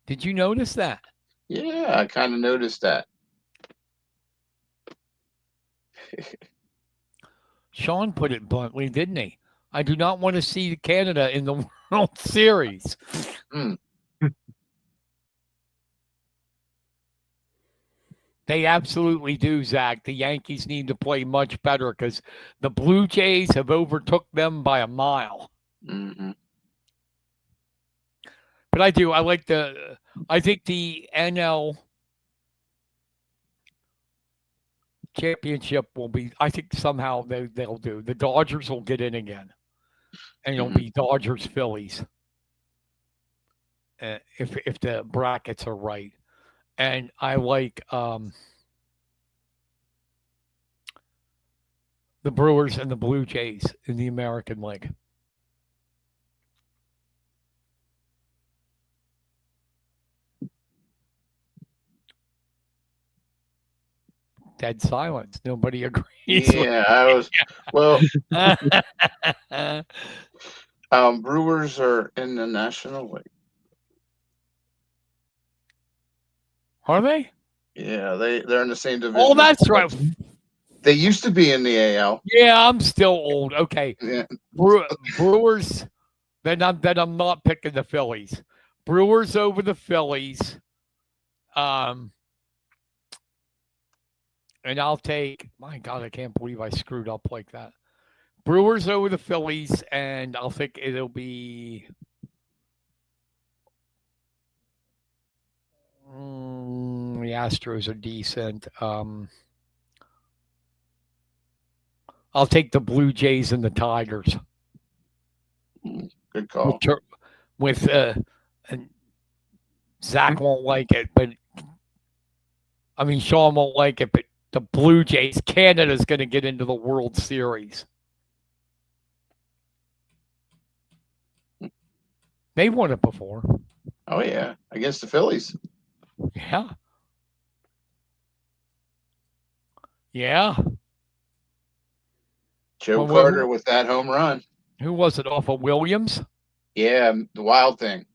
Did you notice that? Yeah, I kind of noticed that. Sean put it bluntly, didn't he? I do not want to see Canada in the World Series. They absolutely do, Zach. The Yankees need to play much better because the Blue Jays have overtook them by a mile. Mm-hmm. But I think the NL championship will be. I think somehow they'll do. The Dodgers will get in again, and it'll Mhm. be Dodgers Phillies. If the brackets are right, and I like the Brewers and the Blue Jays in the American League. Dead silence. Nobody agrees with. Yeah, I was. Well, Are Brewers are in the National League. they? Yeah, they're in the same division. Oh, as that's the right. Cubs. They used to be in the AL. Yeah, I'm still old. Okay, Yeah. Brewers. Then I'm not picking the Phillies. Brewers over the Phillies. Um, and I'll take. My God, I can't believe I screwed up like that. Brewers over the Phillies, and I'll think it'll be. The Astros are decent. I'll take the Blue Jays and the Tigers. Good call. With and Zach won't like it, but I mean Sean won't like it, but the Blue Jays, Canada's going to get into the World Series. They've won it before. Oh yeah, against the Phillies. Yeah. Yeah. Joe Well, Carter with that home run. Who was it off of Williams? Yeah, the Wild Thing.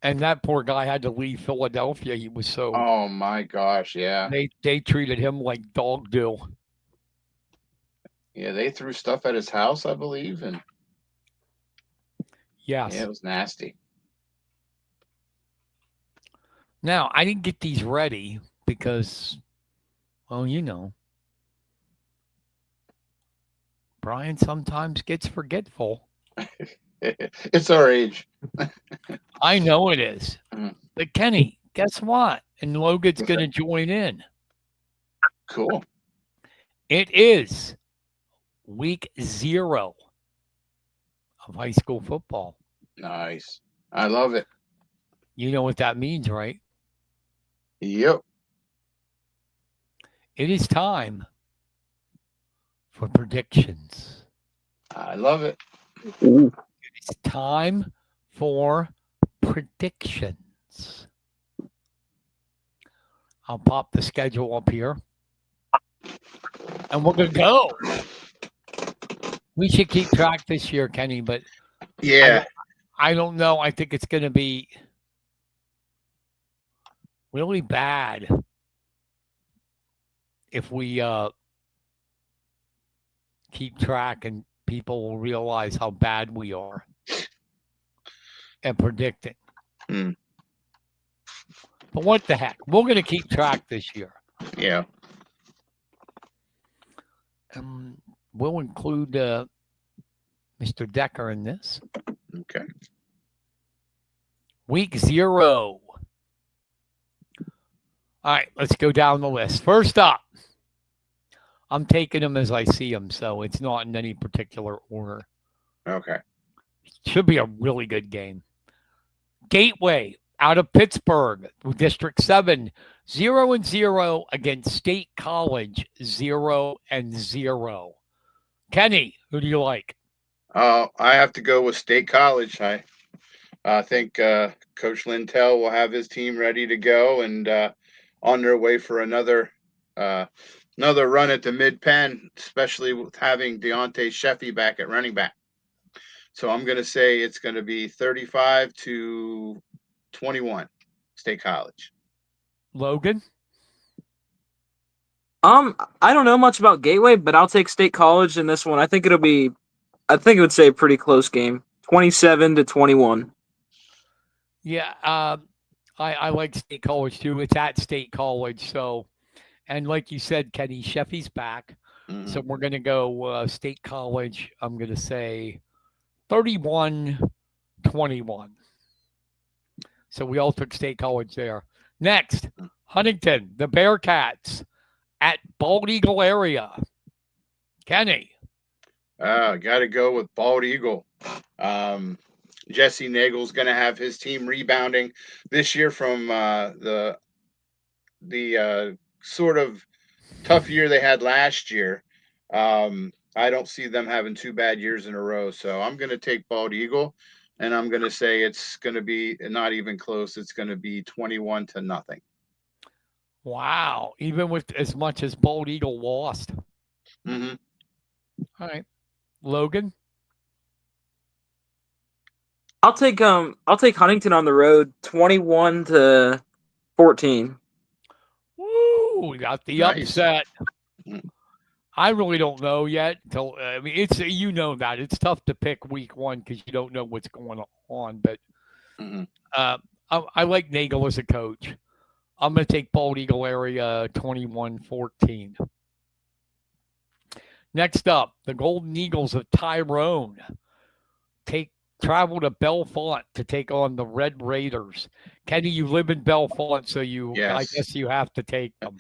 And that poor guy had to leave Philadelphia. He was so. Oh my gosh, yeah. They treated him like dog do. Yeah, they threw stuff at his house, I believe, and Yes. yeah, it was nasty. Now, I didn't get these ready because, well, Brian sometimes gets forgetful. It's our age. I know it is. Mhm. But Kenny, guess what? And Logan's going to join in. Cool. It is week 0 of high school football. Nice. I love it. You know what that means, right? Yep. It is time for predictions. I love it. Ooh. It's time for predictions. I'll pop the schedule up here. And we're going to go. We should keep track this year, Kenny, but Yeah. I don't know. I think it's going to be really bad if we keep track and people will realize how bad we are at predicting. Hmm. But what the heck? We're going to keep track this year. Yeah. We'll include Mr. Decker in this. Okay. Week 0. All right, let's go down the list. First up, I'm taking them as I see them, so it's not in any particular order. Okay. Should be a really good game. Gateway out of Pittsburgh, District 7, 0-0 against State College, 0-0. Kenny, who do you like? I have to go with State College. I think Coach Lintel will have his team ready to go and on their way for another run at the mid-pen, especially with having Deontay Sheffy back at running back. So I'm going to say it's going to be 35-21, State College. Logan? I don't know much about Gateway, but I'll take State College in this one. I think it would say a pretty close game. 27-21. Yeah, I like State College too. It's at State College, so, and like you said, Kenny, Sheffy's back, so we're going to go State College. I'm going to say 31-21. So we all took State College there. Next, Huntington, the Bearcats at Bald Eagle area. Kenny. Got to go with Bald Eagle. Jesse Nagel's going to have his team rebounding this year from the sort of tough year they had last year. I don't see them having 2 bad years in a row, so I'm going to take Bald Eagle, and I'm going to say it's going to be not even close. It's going to be 21-0. Wow. Even with as much as Bald Eagle lost. Mm-hmm. All right. Logan. I'll take Huntington on the road, 21-14. Woo! We got the Nice. upset. I really don't know yet. I mean, it's that it's tough to pick week one because you don't know what's going on. But I like Nagel as a coach. I'm going to take Bald Eagle area 21-14. Next up, the Golden Eagles of Tyrone travel to Bellefonte to take on the Red Raiders. Kenny, you live in Bellefonte, so I guess you have to take them.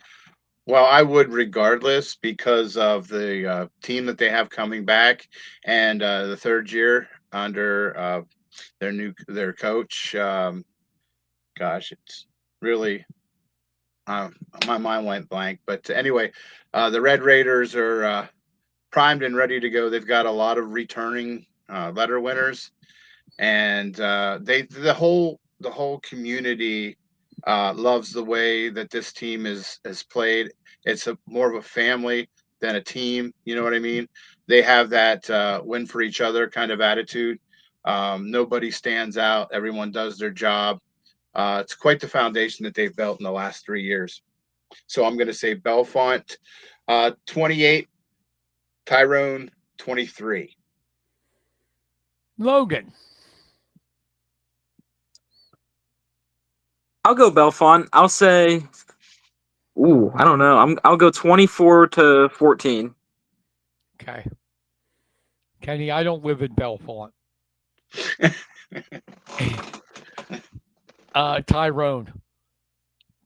Well, I would regardless because of the team that they have coming back and the third year under their coach. Gosh, it's really my mind went blank. But anyway, the Red Raiders are primed and ready to go. They've got a lot of returning letter winners, and the whole community loves the way that this team has played. It's more of a family than a team. You know what I mean? They have that win for each other kind of attitude. Nobody stands out. Everyone does their job. It's quite the foundation that they've built in the last 3 years. So I'm going to say Bellefonte 28, Tyrone 23. Logan. I'll go Bellefonte. I'll say, I don't know. I'll go 24-14. Okay. Kenny, I don't live in Bellefonte. Tyrone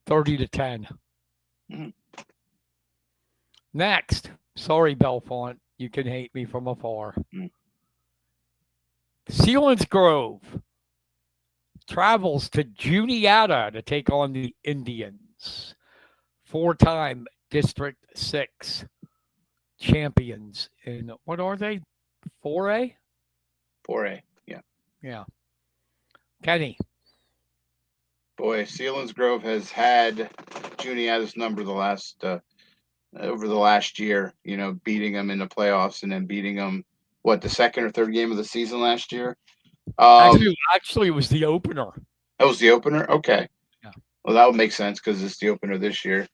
30-10. Next, sorry, Bellefonte, you can hate me from afar. Selinsgrove travels to Juniata to take on the Indians. 4-time District 6 champions in, what are they? 4A? 4A, yeah. Yeah. Kenny. Boy, Selinsgrove has had Juniata's number over the last year, beating them in the playoffs and then beating them, the second or third game of the season last year? Actually, it was the opener. That was the opener? Okay. Yeah. Well, that would make sense because it's the opener this year.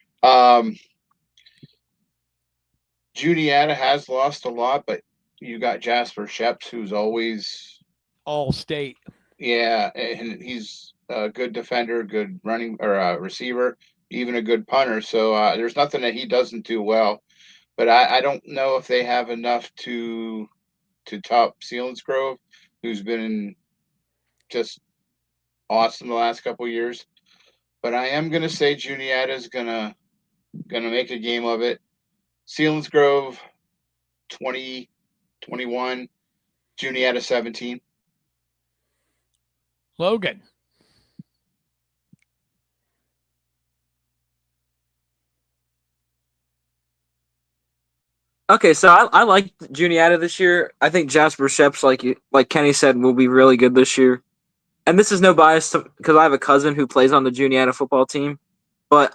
Juniata has lost a lot, but you got Jasper Sheps, who's always All-State. Yeah, and he's a good defender, good running or receiver, even a good punter. So there's nothing that he doesn't do well. But I don't know if they have enough to top Selinsgrove, who's been just awesome the last couple of years. But I am going to say Juniata is gonna make a game of it. Selinsgrove 20-21, Juniata 17. Logan. Okay, so I like Juniata this year. I think Jasper Sheps, like Kenny said, will be really good this year. And this is no bias because I have a cousin who plays on the Juniata football team. But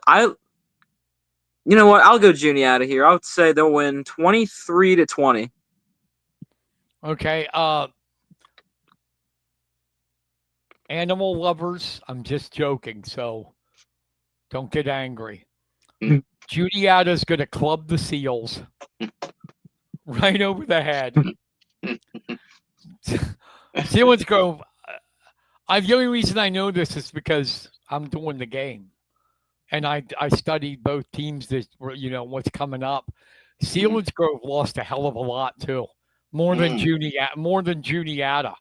you know what? I'll go Juniata here. I would say they'll win 23-20. Okay. Animal lovers, I'm just joking, so don't get angry. Juniata's going to club the seals right over the head. Selinsgrove, the only reason I know this is because I'm doing the game. And I studied both teams that what's coming up. Selinsgrove lost a hell of a lot too. More than Juniata.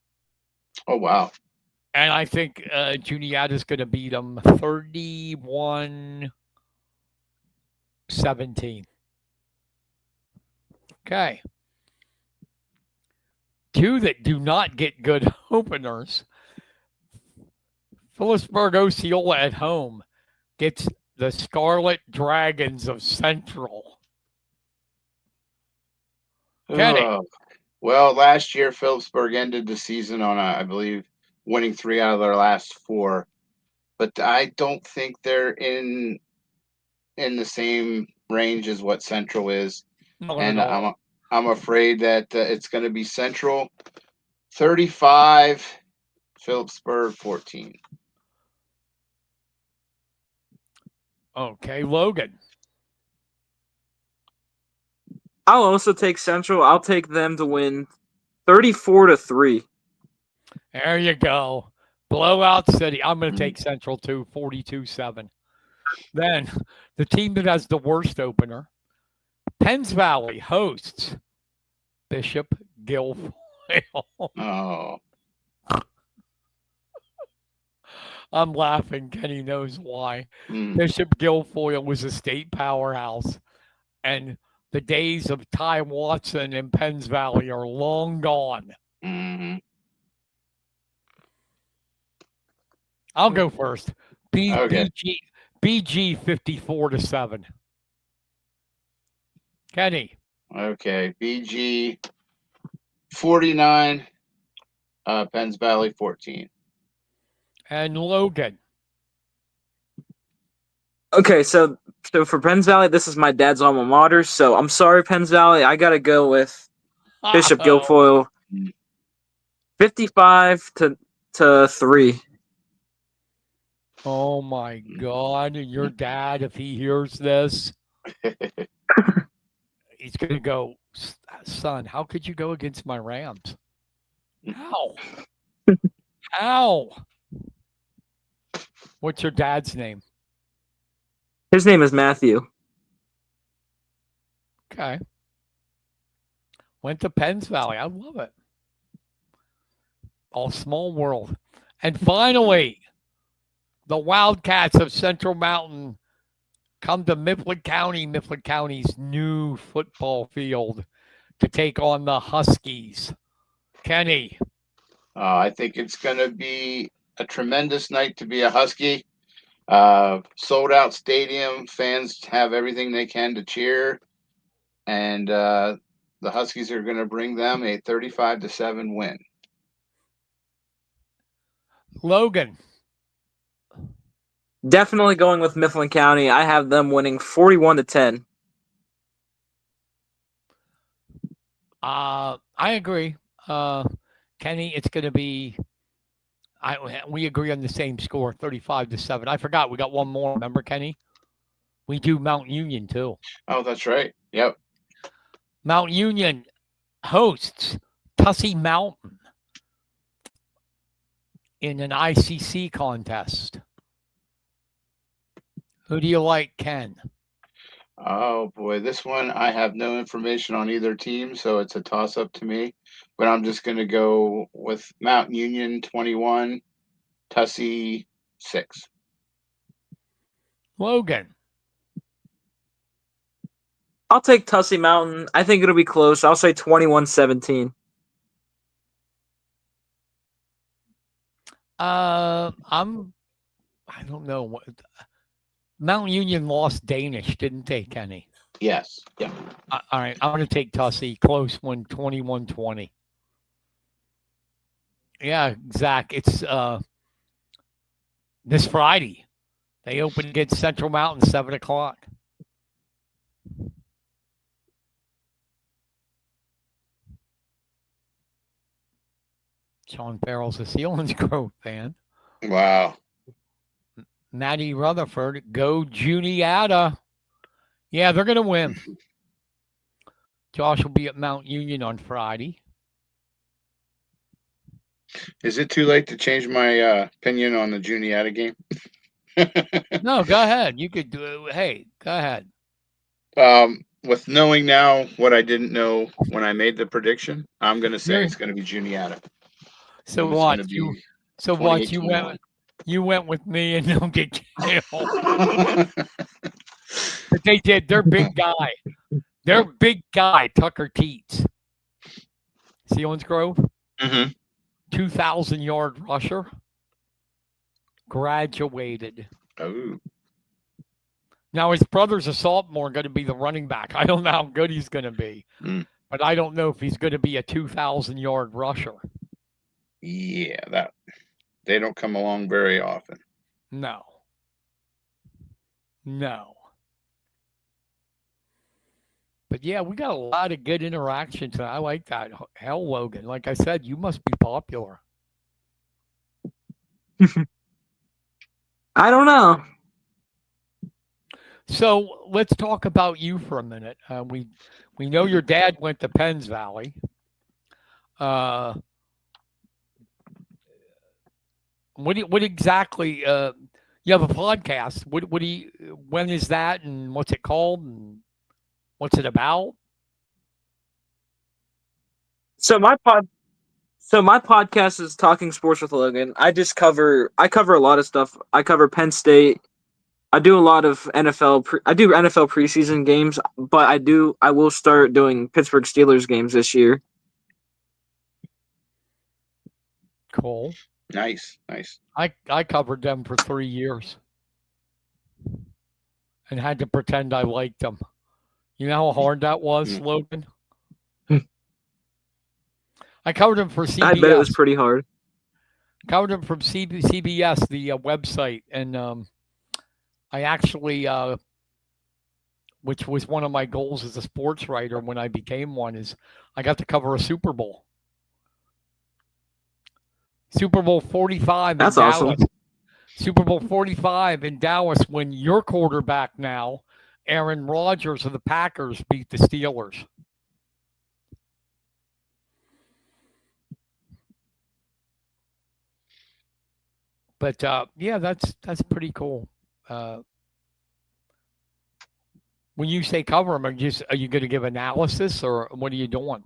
Oh wow. And I think Juniata's going to beat them 31-17. 17. Okay. Two that do not get good openers. Phillipsburg Osceola at home gets the Scarlet Dragons of Central. Kenny. Well, last year Phillipsburg ended the season on, I believe, winning 3 out of their last 4. But I don't think they're in the same range as what Central is, and I'm afraid that it's going to be Central 35, Phillipsburg 14. Okay, Logan. I'll also take Central. I'll take them to win 34-3. There you go. Blowout City. I'm going to take Central too, 42-7. Then the team that has the worst opener, Penns Valley hosts Bishop Guilfoyle. Oh. I'm laughing. Kenny knows why. Bishop Guilfoyle was a state powerhouse, and the days of Ty Watson and Penns Valley are long gone. Mm-hmm. I'll go first. Okay. BG 54-7. Kenny. Okay. BG 49, Penns Valley 14. And Logan. Okay, so for Penns Valley, this is my dad's alma mater. So I'm sorry, Penns Valley. I gotta go with Bishop Guilfoyle, 55-3. Oh my God! Your dad, if he hears this, he's gonna go, son. How could you go against my Rams? How? How? What's your dad's name? His name is Matthew. Okay. Went to Penns Valley. I love it. All small world. And finally, the Wildcats of Central Mountain come to Mifflin County's new football field to take on the Huskies. Kenny. I think it's going to be a tremendous night to be a Husky. Sold out stadium. Fans have everything they can to cheer. And the Huskies are going to bring them a 35-7 win. Logan. Definitely going with Mifflin County. I have them winning 41-10. I agree. Kenny, it's going to be. We agree on the same score, 35-7. I forgot we got one more. Remember, Kenny? We do Mount Union too. Oh, that's right. Yep. Mount Union hosts Tussey Mountain in an ICC contest. Who do you like, Ken? Oh, boy. This one, I have no information on either team, so it's a toss-up to me. But I'm just going to go with Mount Union 21, Tussey 6. Logan. I'll take Tussey Mountain. I think it'll be close. I'll say 21-17. I don't know what. Mount Union lost Danish, didn't they, Kenny? Yes. Yeah. All right. I'm going to take Tussey. Close one, 21-20. Yeah, Zach. It's this Friday. They open against Central Mountain, 7 o'clock. Sean Farrell's a Sealands Grove fan. Wow. Maddie Rutherford, go Juniata. Yeah, they're going to win. Josh will be at Mount Union on Friday. Is it too late to change my opinion on the Juniata game? No, go ahead. You could do it. Hey, go ahead. With knowing now what I didn't know when I made the prediction, I'm going to say it's going to be Juniata. So what? You went with me and don't get killed. The what they did. Their big guy. Their big guy, Tucker Teets. Selinsgrove, Mm-hmm. 2,000-yard rusher, graduated. Oh, Now his brother's a sophomore, going to be the running back. I don't know how good he's going to be, mm. but I don't know if he's going to be a 2,000-yard rusher. Yeah, that they don't come along very often. No. No. But yeah, we got a lot of good interactions. And I like that. Hell, Logan, like I said, you must be popular. I don't know. So let's talk about you for a minute. We know your dad went to Penns Valley. What exactly? You have a podcast. What do you? When is that? And what's it called? And what's it about? So my podcast is Talking Sports with Logan. I cover a lot of stuff. I cover Penn State. I do a lot of NFL. I do NFL preseason games, but I will start doing Pittsburgh Steelers games this year. Cool. Nice. I covered them for 3 years and had to pretend I liked them. You know how hard that was, Logan? I covered them for CBS. I bet it was pretty hard. Covered them from CBS, the website, and I actually, which was one of my goals as a sports writer when I became one, is I got to cover a Super Bowl. Super Bowl 45 in That's Dallas. awesome. Super Bowl 45 in Dallas when your quarterback now, Aaron Rodgers of the Packers, beat the Steelers. But yeah, that's pretty cool. When you say cover them, are you going to give analysis or what are you doing?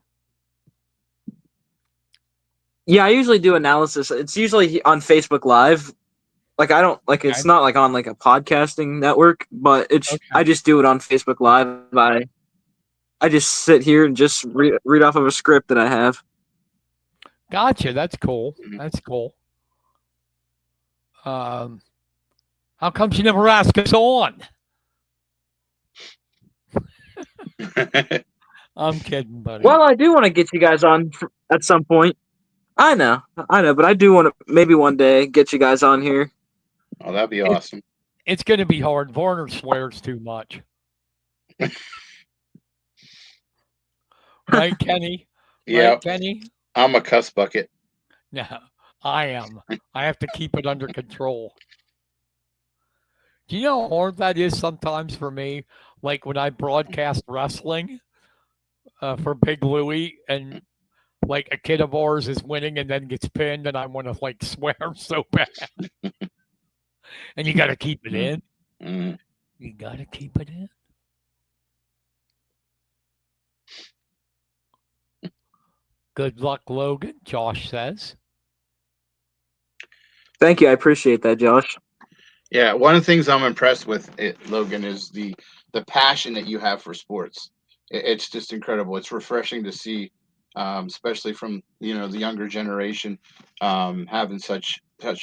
Yeah, I usually do analysis. It's usually on Facebook Live. Like I don't like it's not like on like a podcasting network, but I just do it on Facebook Live. I just sit here and just read off of a script that I have. Gotcha. That's cool. That's cool. How come you never ask us on? I'm kidding, buddy. Well, I do want to get you guys on at some point. I know, but I do want to maybe one day get you guys on here. Oh, that'd be awesome. It's going to be hard. Varner swears too much. Right, Kenny? Yeah. Right, Kenny? I'm a cuss bucket. No, I am. I have to keep it under control. Do you know how hard that is sometimes for me? Like when I broadcast wrestling for Big Louie and like a kid of ours is winning and then gets pinned and I want to like swear so bad. And you got to keep it in. Mm. You got to keep it in. Good luck, Logan, Josh says. Thank you. I appreciate that, Josh. Yeah, one of the things I'm impressed with, Logan, is the passion that you have for sports. It's just incredible. It's refreshing to see, especially from the younger generation, having such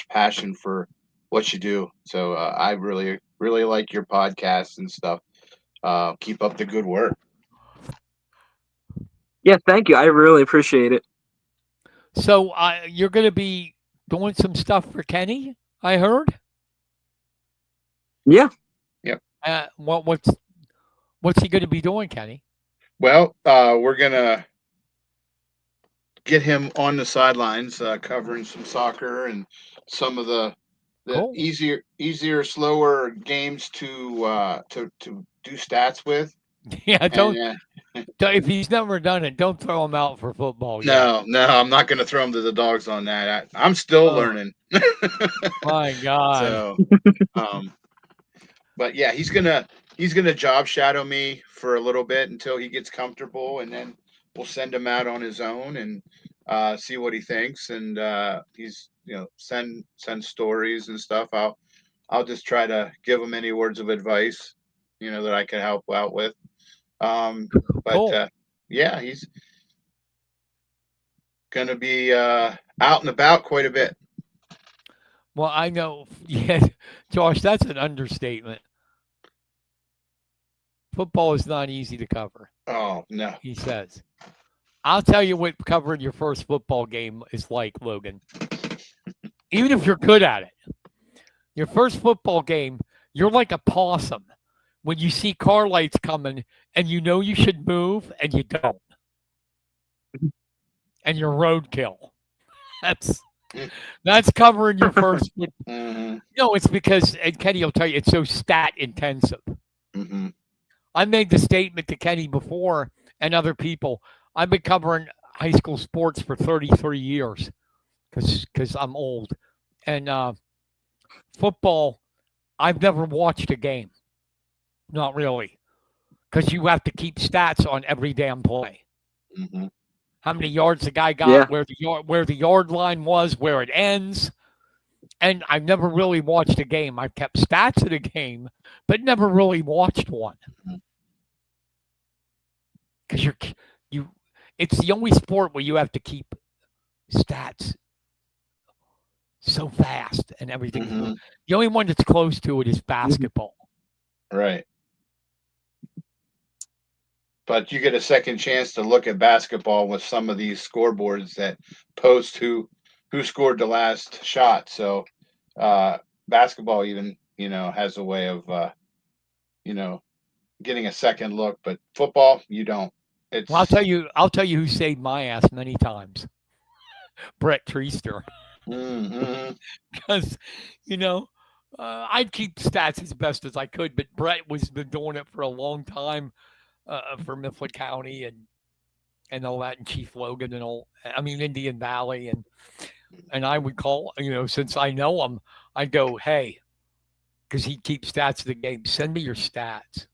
passion for what you do. So I really like your podcast and stuff. Keep up the good work. Yeah, thank you. I really appreciate it. So you're going to be doing some stuff for Kenny, I heard. Yeah. Yep. What's he going to be doing, Kenny? Well, we're gonna get him on the sidelines, covering some soccer and some of the Cool. easier, slower games to do stats with. Yeah, if he's never done it, don't throw him out for football. No, I'm not going to throw him to the dogs on that. I'm still learning. My God. So, but yeah, he's gonna job shadow me for a little bit until he gets comfortable, and then we'll send him out on his own and see what he thinks. And he's send stories and stuff. I'll just try to give him any words of advice, that I could help out with. But Cool. yeah, he's going to be out and about quite a bit. Well, I know. Yeah, Josh, that's an understatement. Football is not easy to cover, Oh no. he says. I'll tell you what covering your first football game is like, Logan. Even if you're good at it, your first football game, you're like a possum when you see car lights coming and you know you should move and you don't, and you're roadkill. That's that's covering your first. Mm-hmm. No, it's because, and Kenny will tell you, it's so stat intensive. Mm-hmm. I made the statement to Kenny before and other people. I've been covering high school sports for 33 years because I'm old. And football, I've never watched a game. Not really. Because you have to keep stats on every damn play. Mm-hmm. How many yards the guy Yeah. got, where the yard line was, where it ends. And I've never really watched a game. I've kept stats of the game, but never really watched one. Because you it's the only sport where you have to keep stats so fast and everything. Mm-hmm. The only one that's close to it is basketball. Right. But you get a second chance to look at basketball with some of these scoreboards that post who scored the last shot. So basketball even has a way of you know getting a second look, but football you don't. Well, It's I'll tell you who saved my ass many times. Brett Treaster. mm-hmm. Because, you know, I'd keep stats as best as I could, but Brett was been doing it for a long time for Mifflin County and all that, and Chief Logan and all. I mean, Indian Valley, and I would call, since I know him, I'd go, hey, because he'd keep stats of the game. Send me your stats.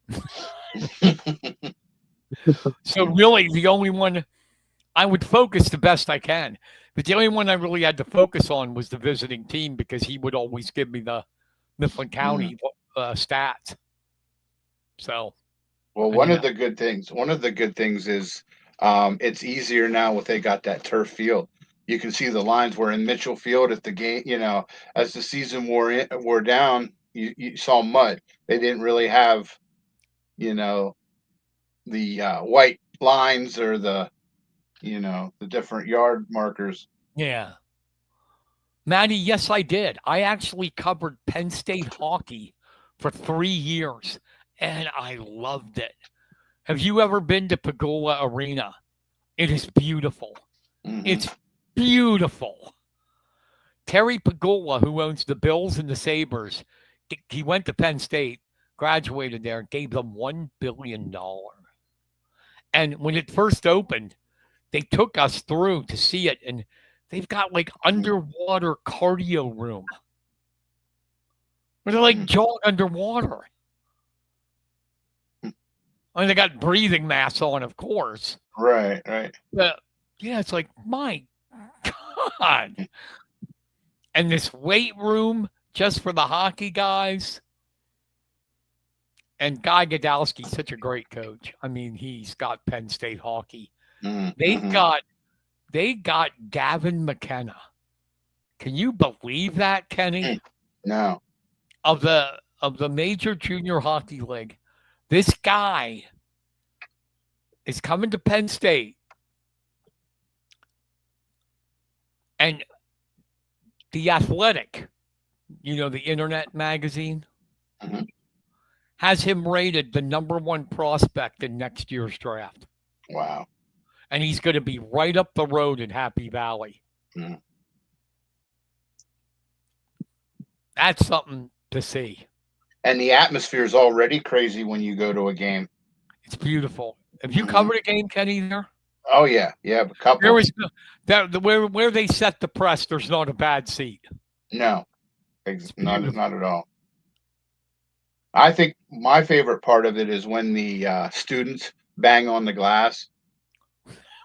So really, the only one I would focus the best I can, but the only one I really had to focus on was the visiting team because he would always give me the Mifflin County stats. So, Well, I mean, one of the good things is it's easier now with they got that turf field. You can see the lines where in Mitchell Field at the game, as the season wore down, you saw mud. They didn't really have, you know, the white lines or the different yard markers. yeah. Maddie, yes, I did. I actually covered Penn State hockey for 3 years, and I loved it. Have you ever been to Pagola Arena? It is beautiful. Mm-hmm. It's beautiful. Terry Pagola, who owns the Bills and the Sabres, he went to Penn State, graduated there, and gave them $1 billion. And when it first opened, they took us through to see it, and they've got like underwater cardio room where they like jog underwater. I mean, they got breathing masks on, of course. Right. But yeah, it's like, my God. And this weight room just for the hockey guys. And Guy Godowski's such a great coach. I mean, he's got Penn State hockey. Mm-hmm. They got Gavin McKenna. Can you believe that, Kenny? No. Of the major junior hockey league, this guy is coming to Penn State, and The Athletic, the internet magazine, mm-hmm. has him rated the number one prospect in next year's draft. Wow. And he's going to be right up the road in Happy Valley. Mm. That's something to see. And the atmosphere is already crazy when you go to a game. It's beautiful. Have you covered a game, Kenny, there? Oh, yeah. Yeah, a couple. There was where they set the press, there's not a bad seat. No, not at all. I think my favorite part of it is when the students bang on the glass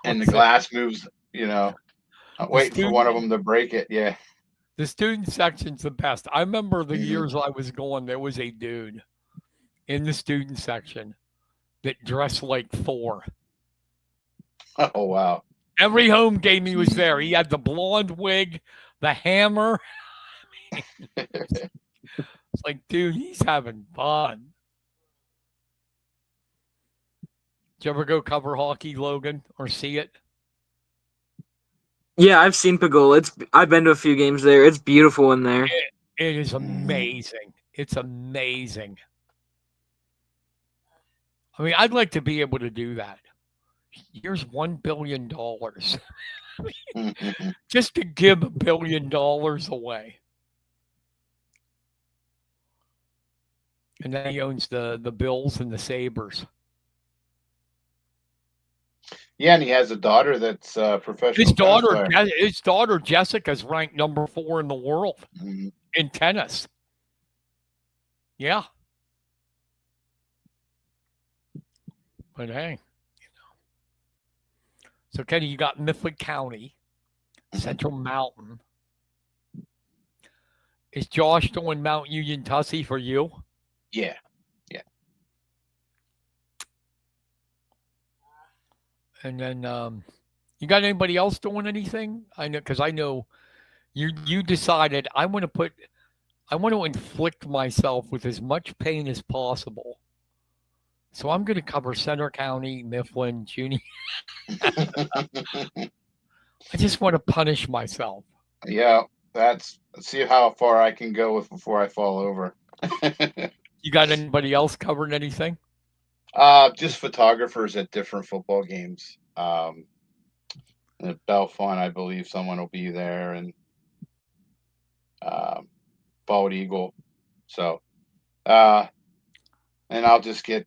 and the glass moves, waiting for one of them to break it. Yeah. The student section's the best. I remember the years I was going, there was a dude, in the student section that dressed like Thor. Oh wow. Every home game he was there. He had the blonde wig, the hammer. It's like, dude, he's having fun. Did you ever go cover hockey, Logan, or see it? Yeah, I've seen Pagola. I've been to a few games there. It's beautiful in there. It is amazing. It's amazing. I mean, I'd like to be able to do that. Here's $1 billion just to give $1 billion away. And then he owns the Bills and the Sabres. Yeah, and he has a daughter that's a professional tennis player. His daughter Jessica's ranked number 4 in the world in tennis. Yeah. But hey, So Kenny, you got Mifflin County, Central Mountain. Is Josh doing Mount Union Tussey for you? Yeah. And then you got anybody else doing anything? I know because I know you decided I want to inflict myself with as much pain as possible. So I'm going to cover Center County, Mifflin, Junior. I just want to punish myself. Yeah, let's see how far I can go with before I fall over. You got anybody else covering anything? Just photographers at different football games. At Belfont, I believe someone will be there, and Bald Eagle. So, and I'll just get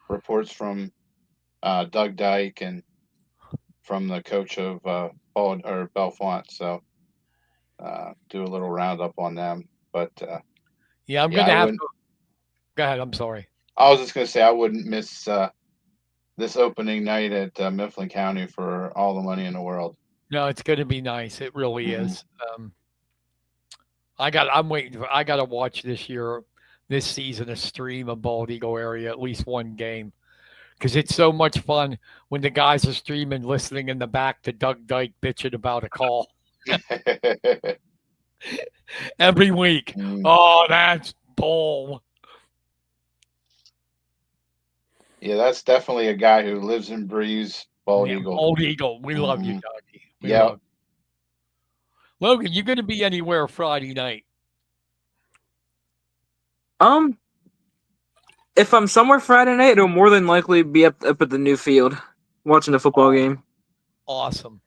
reports from Doug Dyke and from the coach of Belfont. So, do a little roundup on them. But yeah, I'm going to have to. Go ahead. I'm sorry. I was just going to say I wouldn't miss this opening night at Mifflin County for all the money in the world. No, it's going to be nice. It really is. I got to watch this season, a stream of Bald Eagle area, at least one game, because it's so much fun when the guys are streaming, listening in the back to Doug Dyke bitching about a call every week. Oh, that's bull. Yeah, that's definitely a guy who lives and breathes Bald Eagle. Bald Eagle. We love you, Dougie. Yeah. Logan, you going to be anywhere Friday night? If I'm somewhere Friday night, it'll more than likely be up at the new field, watching the football game. Awesome.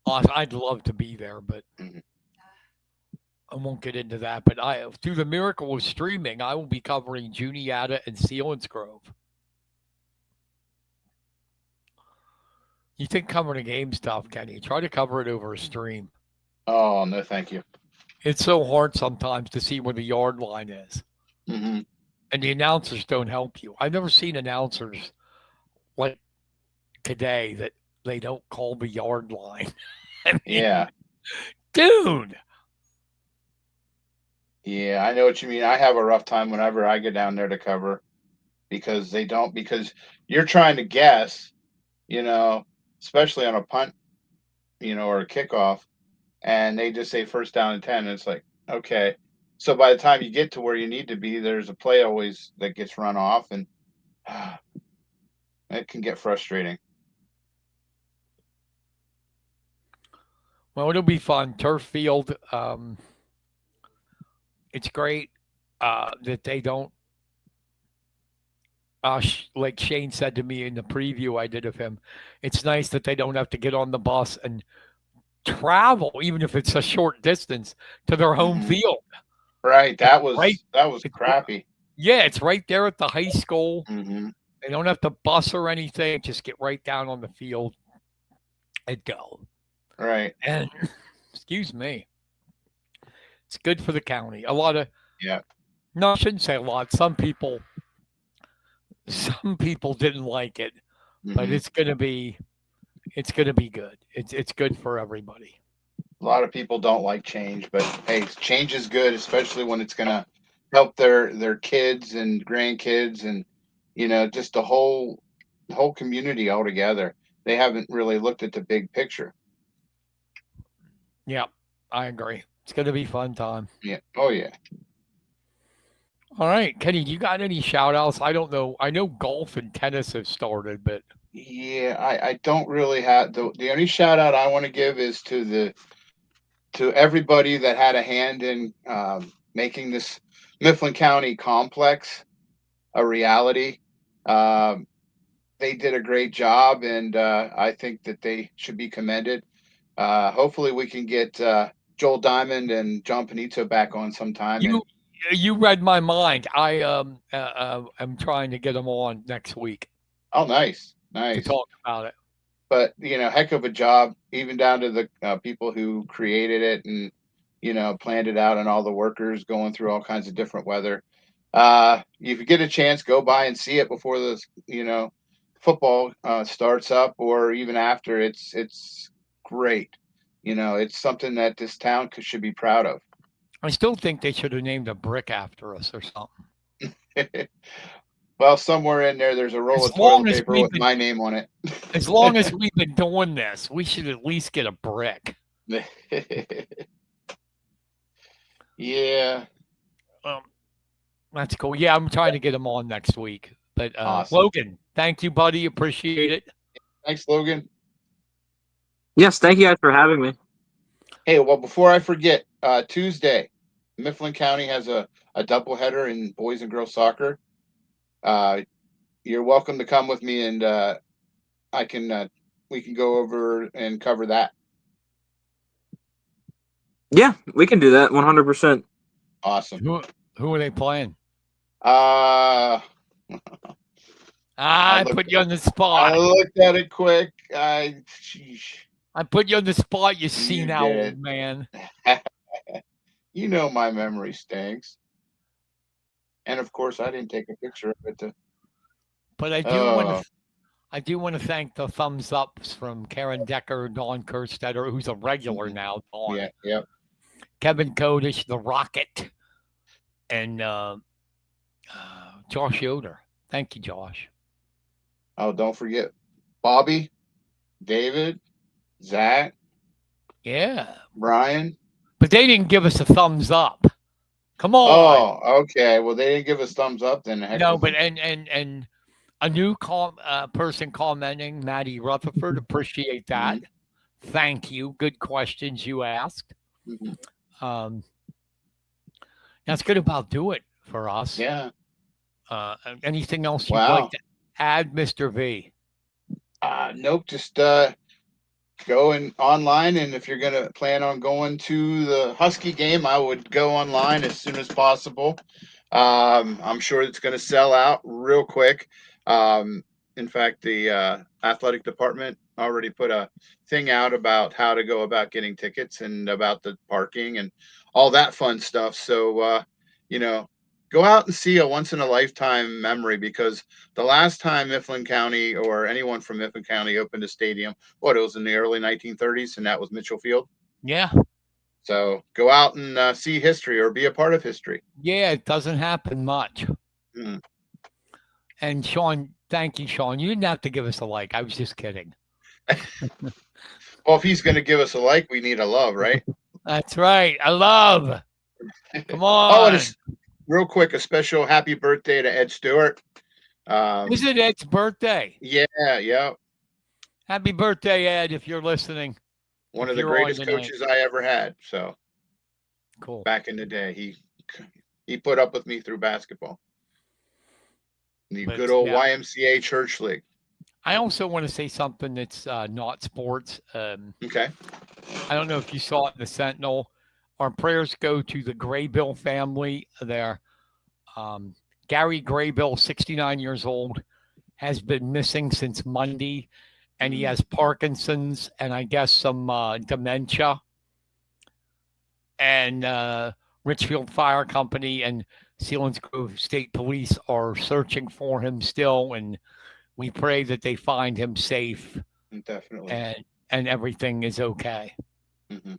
I'd love to be there, but I won't get into that. But through the miracle of streaming, I will be covering Juniata and Selinsgrove. You think covering a game's tough, Kenny? Try to cover it over a stream. Oh, no, thank you. It's so hard sometimes to see where the yard line is. And the announcers don't help you. I've never seen announcers like today that they don't call the yard line. I mean, yeah. Dude. Yeah, I know what you mean. I have a rough time whenever I get down there to cover because you're trying to guess, especially on a punt, or a kickoff, and they just say first down and 10, and it's like, okay. So by the time you get to where you need to be, there's a play always that gets run off, and it can get frustrating. Well, it'll be fun. Turf field. It's great that they don't, like Shane said to me in the preview I did of him, it's nice that they don't have to get on the bus and travel, even if it's a short distance, to their home field. Right. That was crappy. Yeah, it's right there at the high school. They don't have to bus or anything. Just get right down on the field and go. Right. And excuse me. It's good for the county. A lot of no, I shouldn't say a lot. Some people didn't like it, but it's gonna be good. It's good for everybody. A lot of people don't like change, but hey, change is good, especially when it's gonna help their kids and grandkids, and just the whole community altogether. They haven't really looked at the big picture. Yeah, I agree. It's going to be fun time. Yeah. Oh yeah. All right, Kenny, you got any shout outs? I don't know. I know golf and tennis have started, but Yeah, I don't really have the only shout out I want to give is to everybody that had a hand in making this Mifflin County complex a reality. Um, they did a great job, and I think that they should be commended. Hopefully, we can get Joel Diamond and John Panito back on sometime. you And you read my mind. I am trying to get them on next week oh, nice, to nice. talk about it. But heck of a job, even down to the people who created it and planned it out, and all the workers going through all kinds of different weather. If you get a chance, go by and see it before the football starts up, or even after. It's great. It's something that this town should be proud of. I still think they should have named a brick after us or something. Well, somewhere in there's a roll As of long toilet as paper we've with been, my name on it. as long as we've been doing this, we should at least get a brick. Yeah. Um, that's cool. Yeah, I'm trying to get them on next week. But Awesome. Logan, thank you, buddy. Appreciate it. Thanks, Logan. Yes, thank you guys for having me. Hey, well, before I forget, Tuesday, Mifflin County has a doubleheader in boys and girls soccer. You're welcome to come with me, and we can go over and cover that. Yeah, we can do that 100%. Awesome. Who are they playing? I I put you on the spot. looked at it quick. I put you on the spot, you You senile did. old man. My memory stinks. And of course, I didn't take a picture of it. But I do want to thank the thumbs ups from Karen Decker, Dawn Kerstetter, who's a regular now. Dawn. Yeah. Kevin Kodish, the Rocket, and Josh Yoder. Thank you, Josh. Oh, don't forget Bobby, David, Zach, Yeah, Brian. but they didn't give us a thumbs up. Come on. Oh, okay. Well, they didn't give us thumbs up then. No, but and a new person commenting, Maddie Rutherford. Appreciate that. Mm-hmm. Thank you. Good questions you asked. Mm-hmm. That's good about do it for us. Yeah. Anything else you'd like to add, Mr. V? Nope. Just going online, and if you're gonna plan on going to the Husky game, I would go online as soon as possible. I'm sure it's going to sell out real quick. In fact, the athletic department already put a thing out about how to go about getting tickets and about the parking and all that fun stuff. So, go out and see a once in a lifetime memory, because the last time Mifflin County or anyone from Mifflin County opened a stadium, it was in the early 1930s, and that was Mitchell Field. Yeah. So go out and see history, or be a part of history. Yeah, it doesn't happen much. Mm. And Sean, thank you, Sean. You didn't have to give us a like. I was just kidding. Well, if he's going to give us a like, we need a love, right? That's right. I love. Come on. Oh, and real quick, a special happy birthday to Ed Stewart. Is it Ed's birthday? Yeah. Happy birthday, Ed, if you're listening. One of the greatest coaches I ever had. So cool. Back in the day, he put up with me through basketball. The good old YMCA Church League. I also want to say something that's not sports. Okay. I don't know if you saw it in the Sentinel. Our prayers go to the Graybill family there. Gary Graybill, 69 years old, has been missing since Monday, and he has Parkinson's and I guess some dementia. And Richfield Fire Company and Selinsgrove State Police are searching for him still, and we pray that they find him safe. Definitely. And everything is okay. Mm-hmm.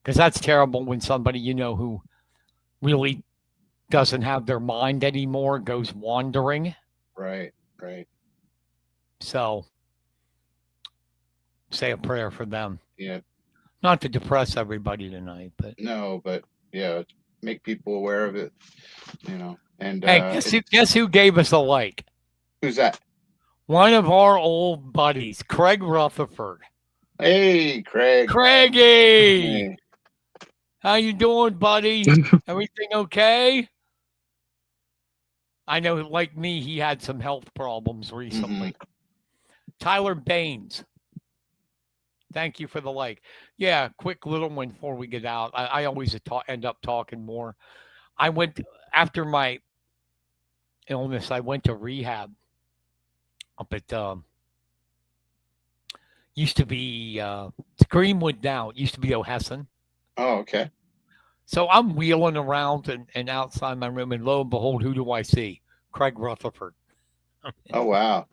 Because that's terrible when somebody who really doesn't have their mind anymore, goes wandering. Right. Right. So say a prayer for them. Yeah. Not to depress everybody tonight, but No, but yeah, make people aware of it. And hey, guess who gave us a like? who's that? One of our old buddies, Craig Rutherford. Hey, Craig. Craigie, Hey. how you doing, buddy? Everything okay? I know, like me, he had some health problems recently. Mm-hmm. Tyler Baines, thank you for the like. Yeah, quick little one before we get out. I always end up talking more. I went after my illness. I went to rehab up at used to be it's Greenwood now. It used to be O'Hesson. Oh, okay. So I'm wheeling around and outside my room, and lo and behold, who do I see? Craig Rutherford. Oh, wow.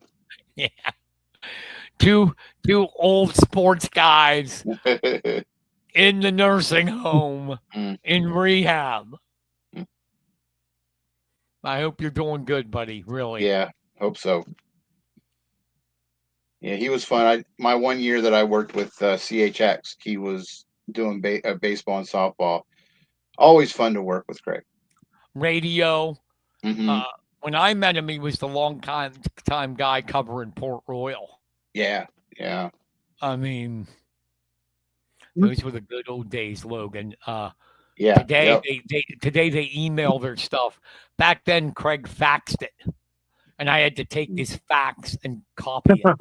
Yeah, two old sports guys in the nursing home in rehab. I hope you're doing good, buddy. Really. Yeah, hope so. Yeah, he was fun. My 1 year that I worked with CHX, he was doing baseball and softball. Always fun to work with Craig. Radio. Mm-hmm. When I met him, he was the long time guy covering Port Royal. Yeah, yeah. I mean, those were the good old days, Logan. Yeah. Today Yep. today they email their stuff. Back then, Craig faxed it, and I had to take his fax and copy it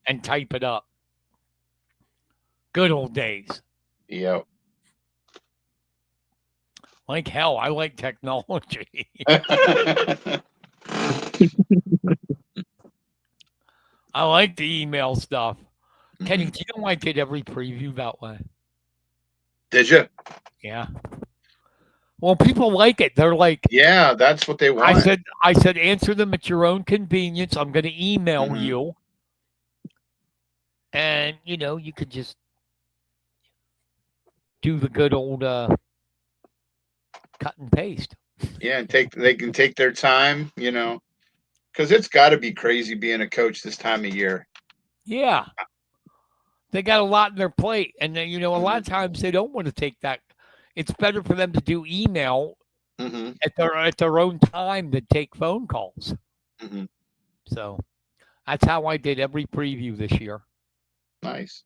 and type it up. Good old days. Yep. Like hell, I like technology. I like the email stuff. Kenny, do you know I did every preview that way? Did you? Yeah. Well, people like it. They're like, yeah, that's what they want. I said, answer them at your own convenience. I'm going to email you. And, you could just do the good old cut and paste. Yeah, and they can take their time, because it's got to be crazy being a coach this time of year. Yeah. They got a lot on their plate. And, a lot of times they don't want to take that. It's better for them to do email at their own time than take phone calls. So that's how I did every preview this year. Nice.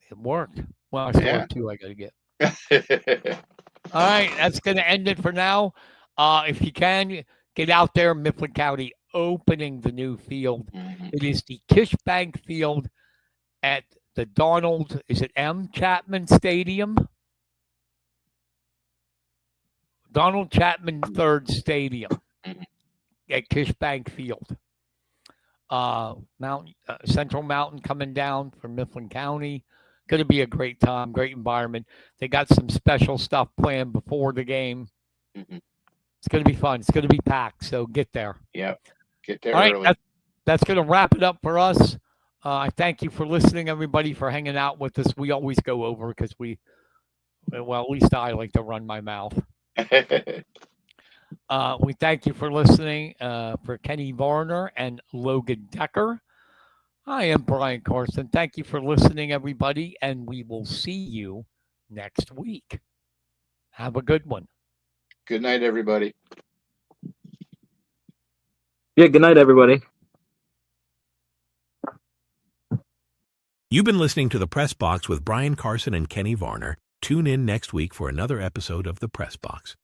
It worked. Well, I still have two I got to get. All right, that's going to end it for now. If you can, get out there. Mifflin County opening the new field. It is the Kishbank Field at the Donald, is it M. Chapman Stadium? Donald Chapman III Stadium at Kishbank Field. Central Mountain coming down from Mifflin County. Going to be a great time, great environment. They got some special stuff planned before the game. It's going to be fun. It's going to be packed, so get there. Yep, get there early. That's going to wrap it up for us. I thank you for listening, everybody, for hanging out with us. We always go over because at least I like to run my mouth. We thank you for listening. For Kenny Varner and Logan Decker, I am Brian Carson. Thank you for listening, everybody, and we will see you next week. Have a good one. Good night, everybody. Yeah, good night, everybody. You've been listening to The Press Box with Brian Carson and Kenny Varner. Tune in next week for another episode of The Press Box.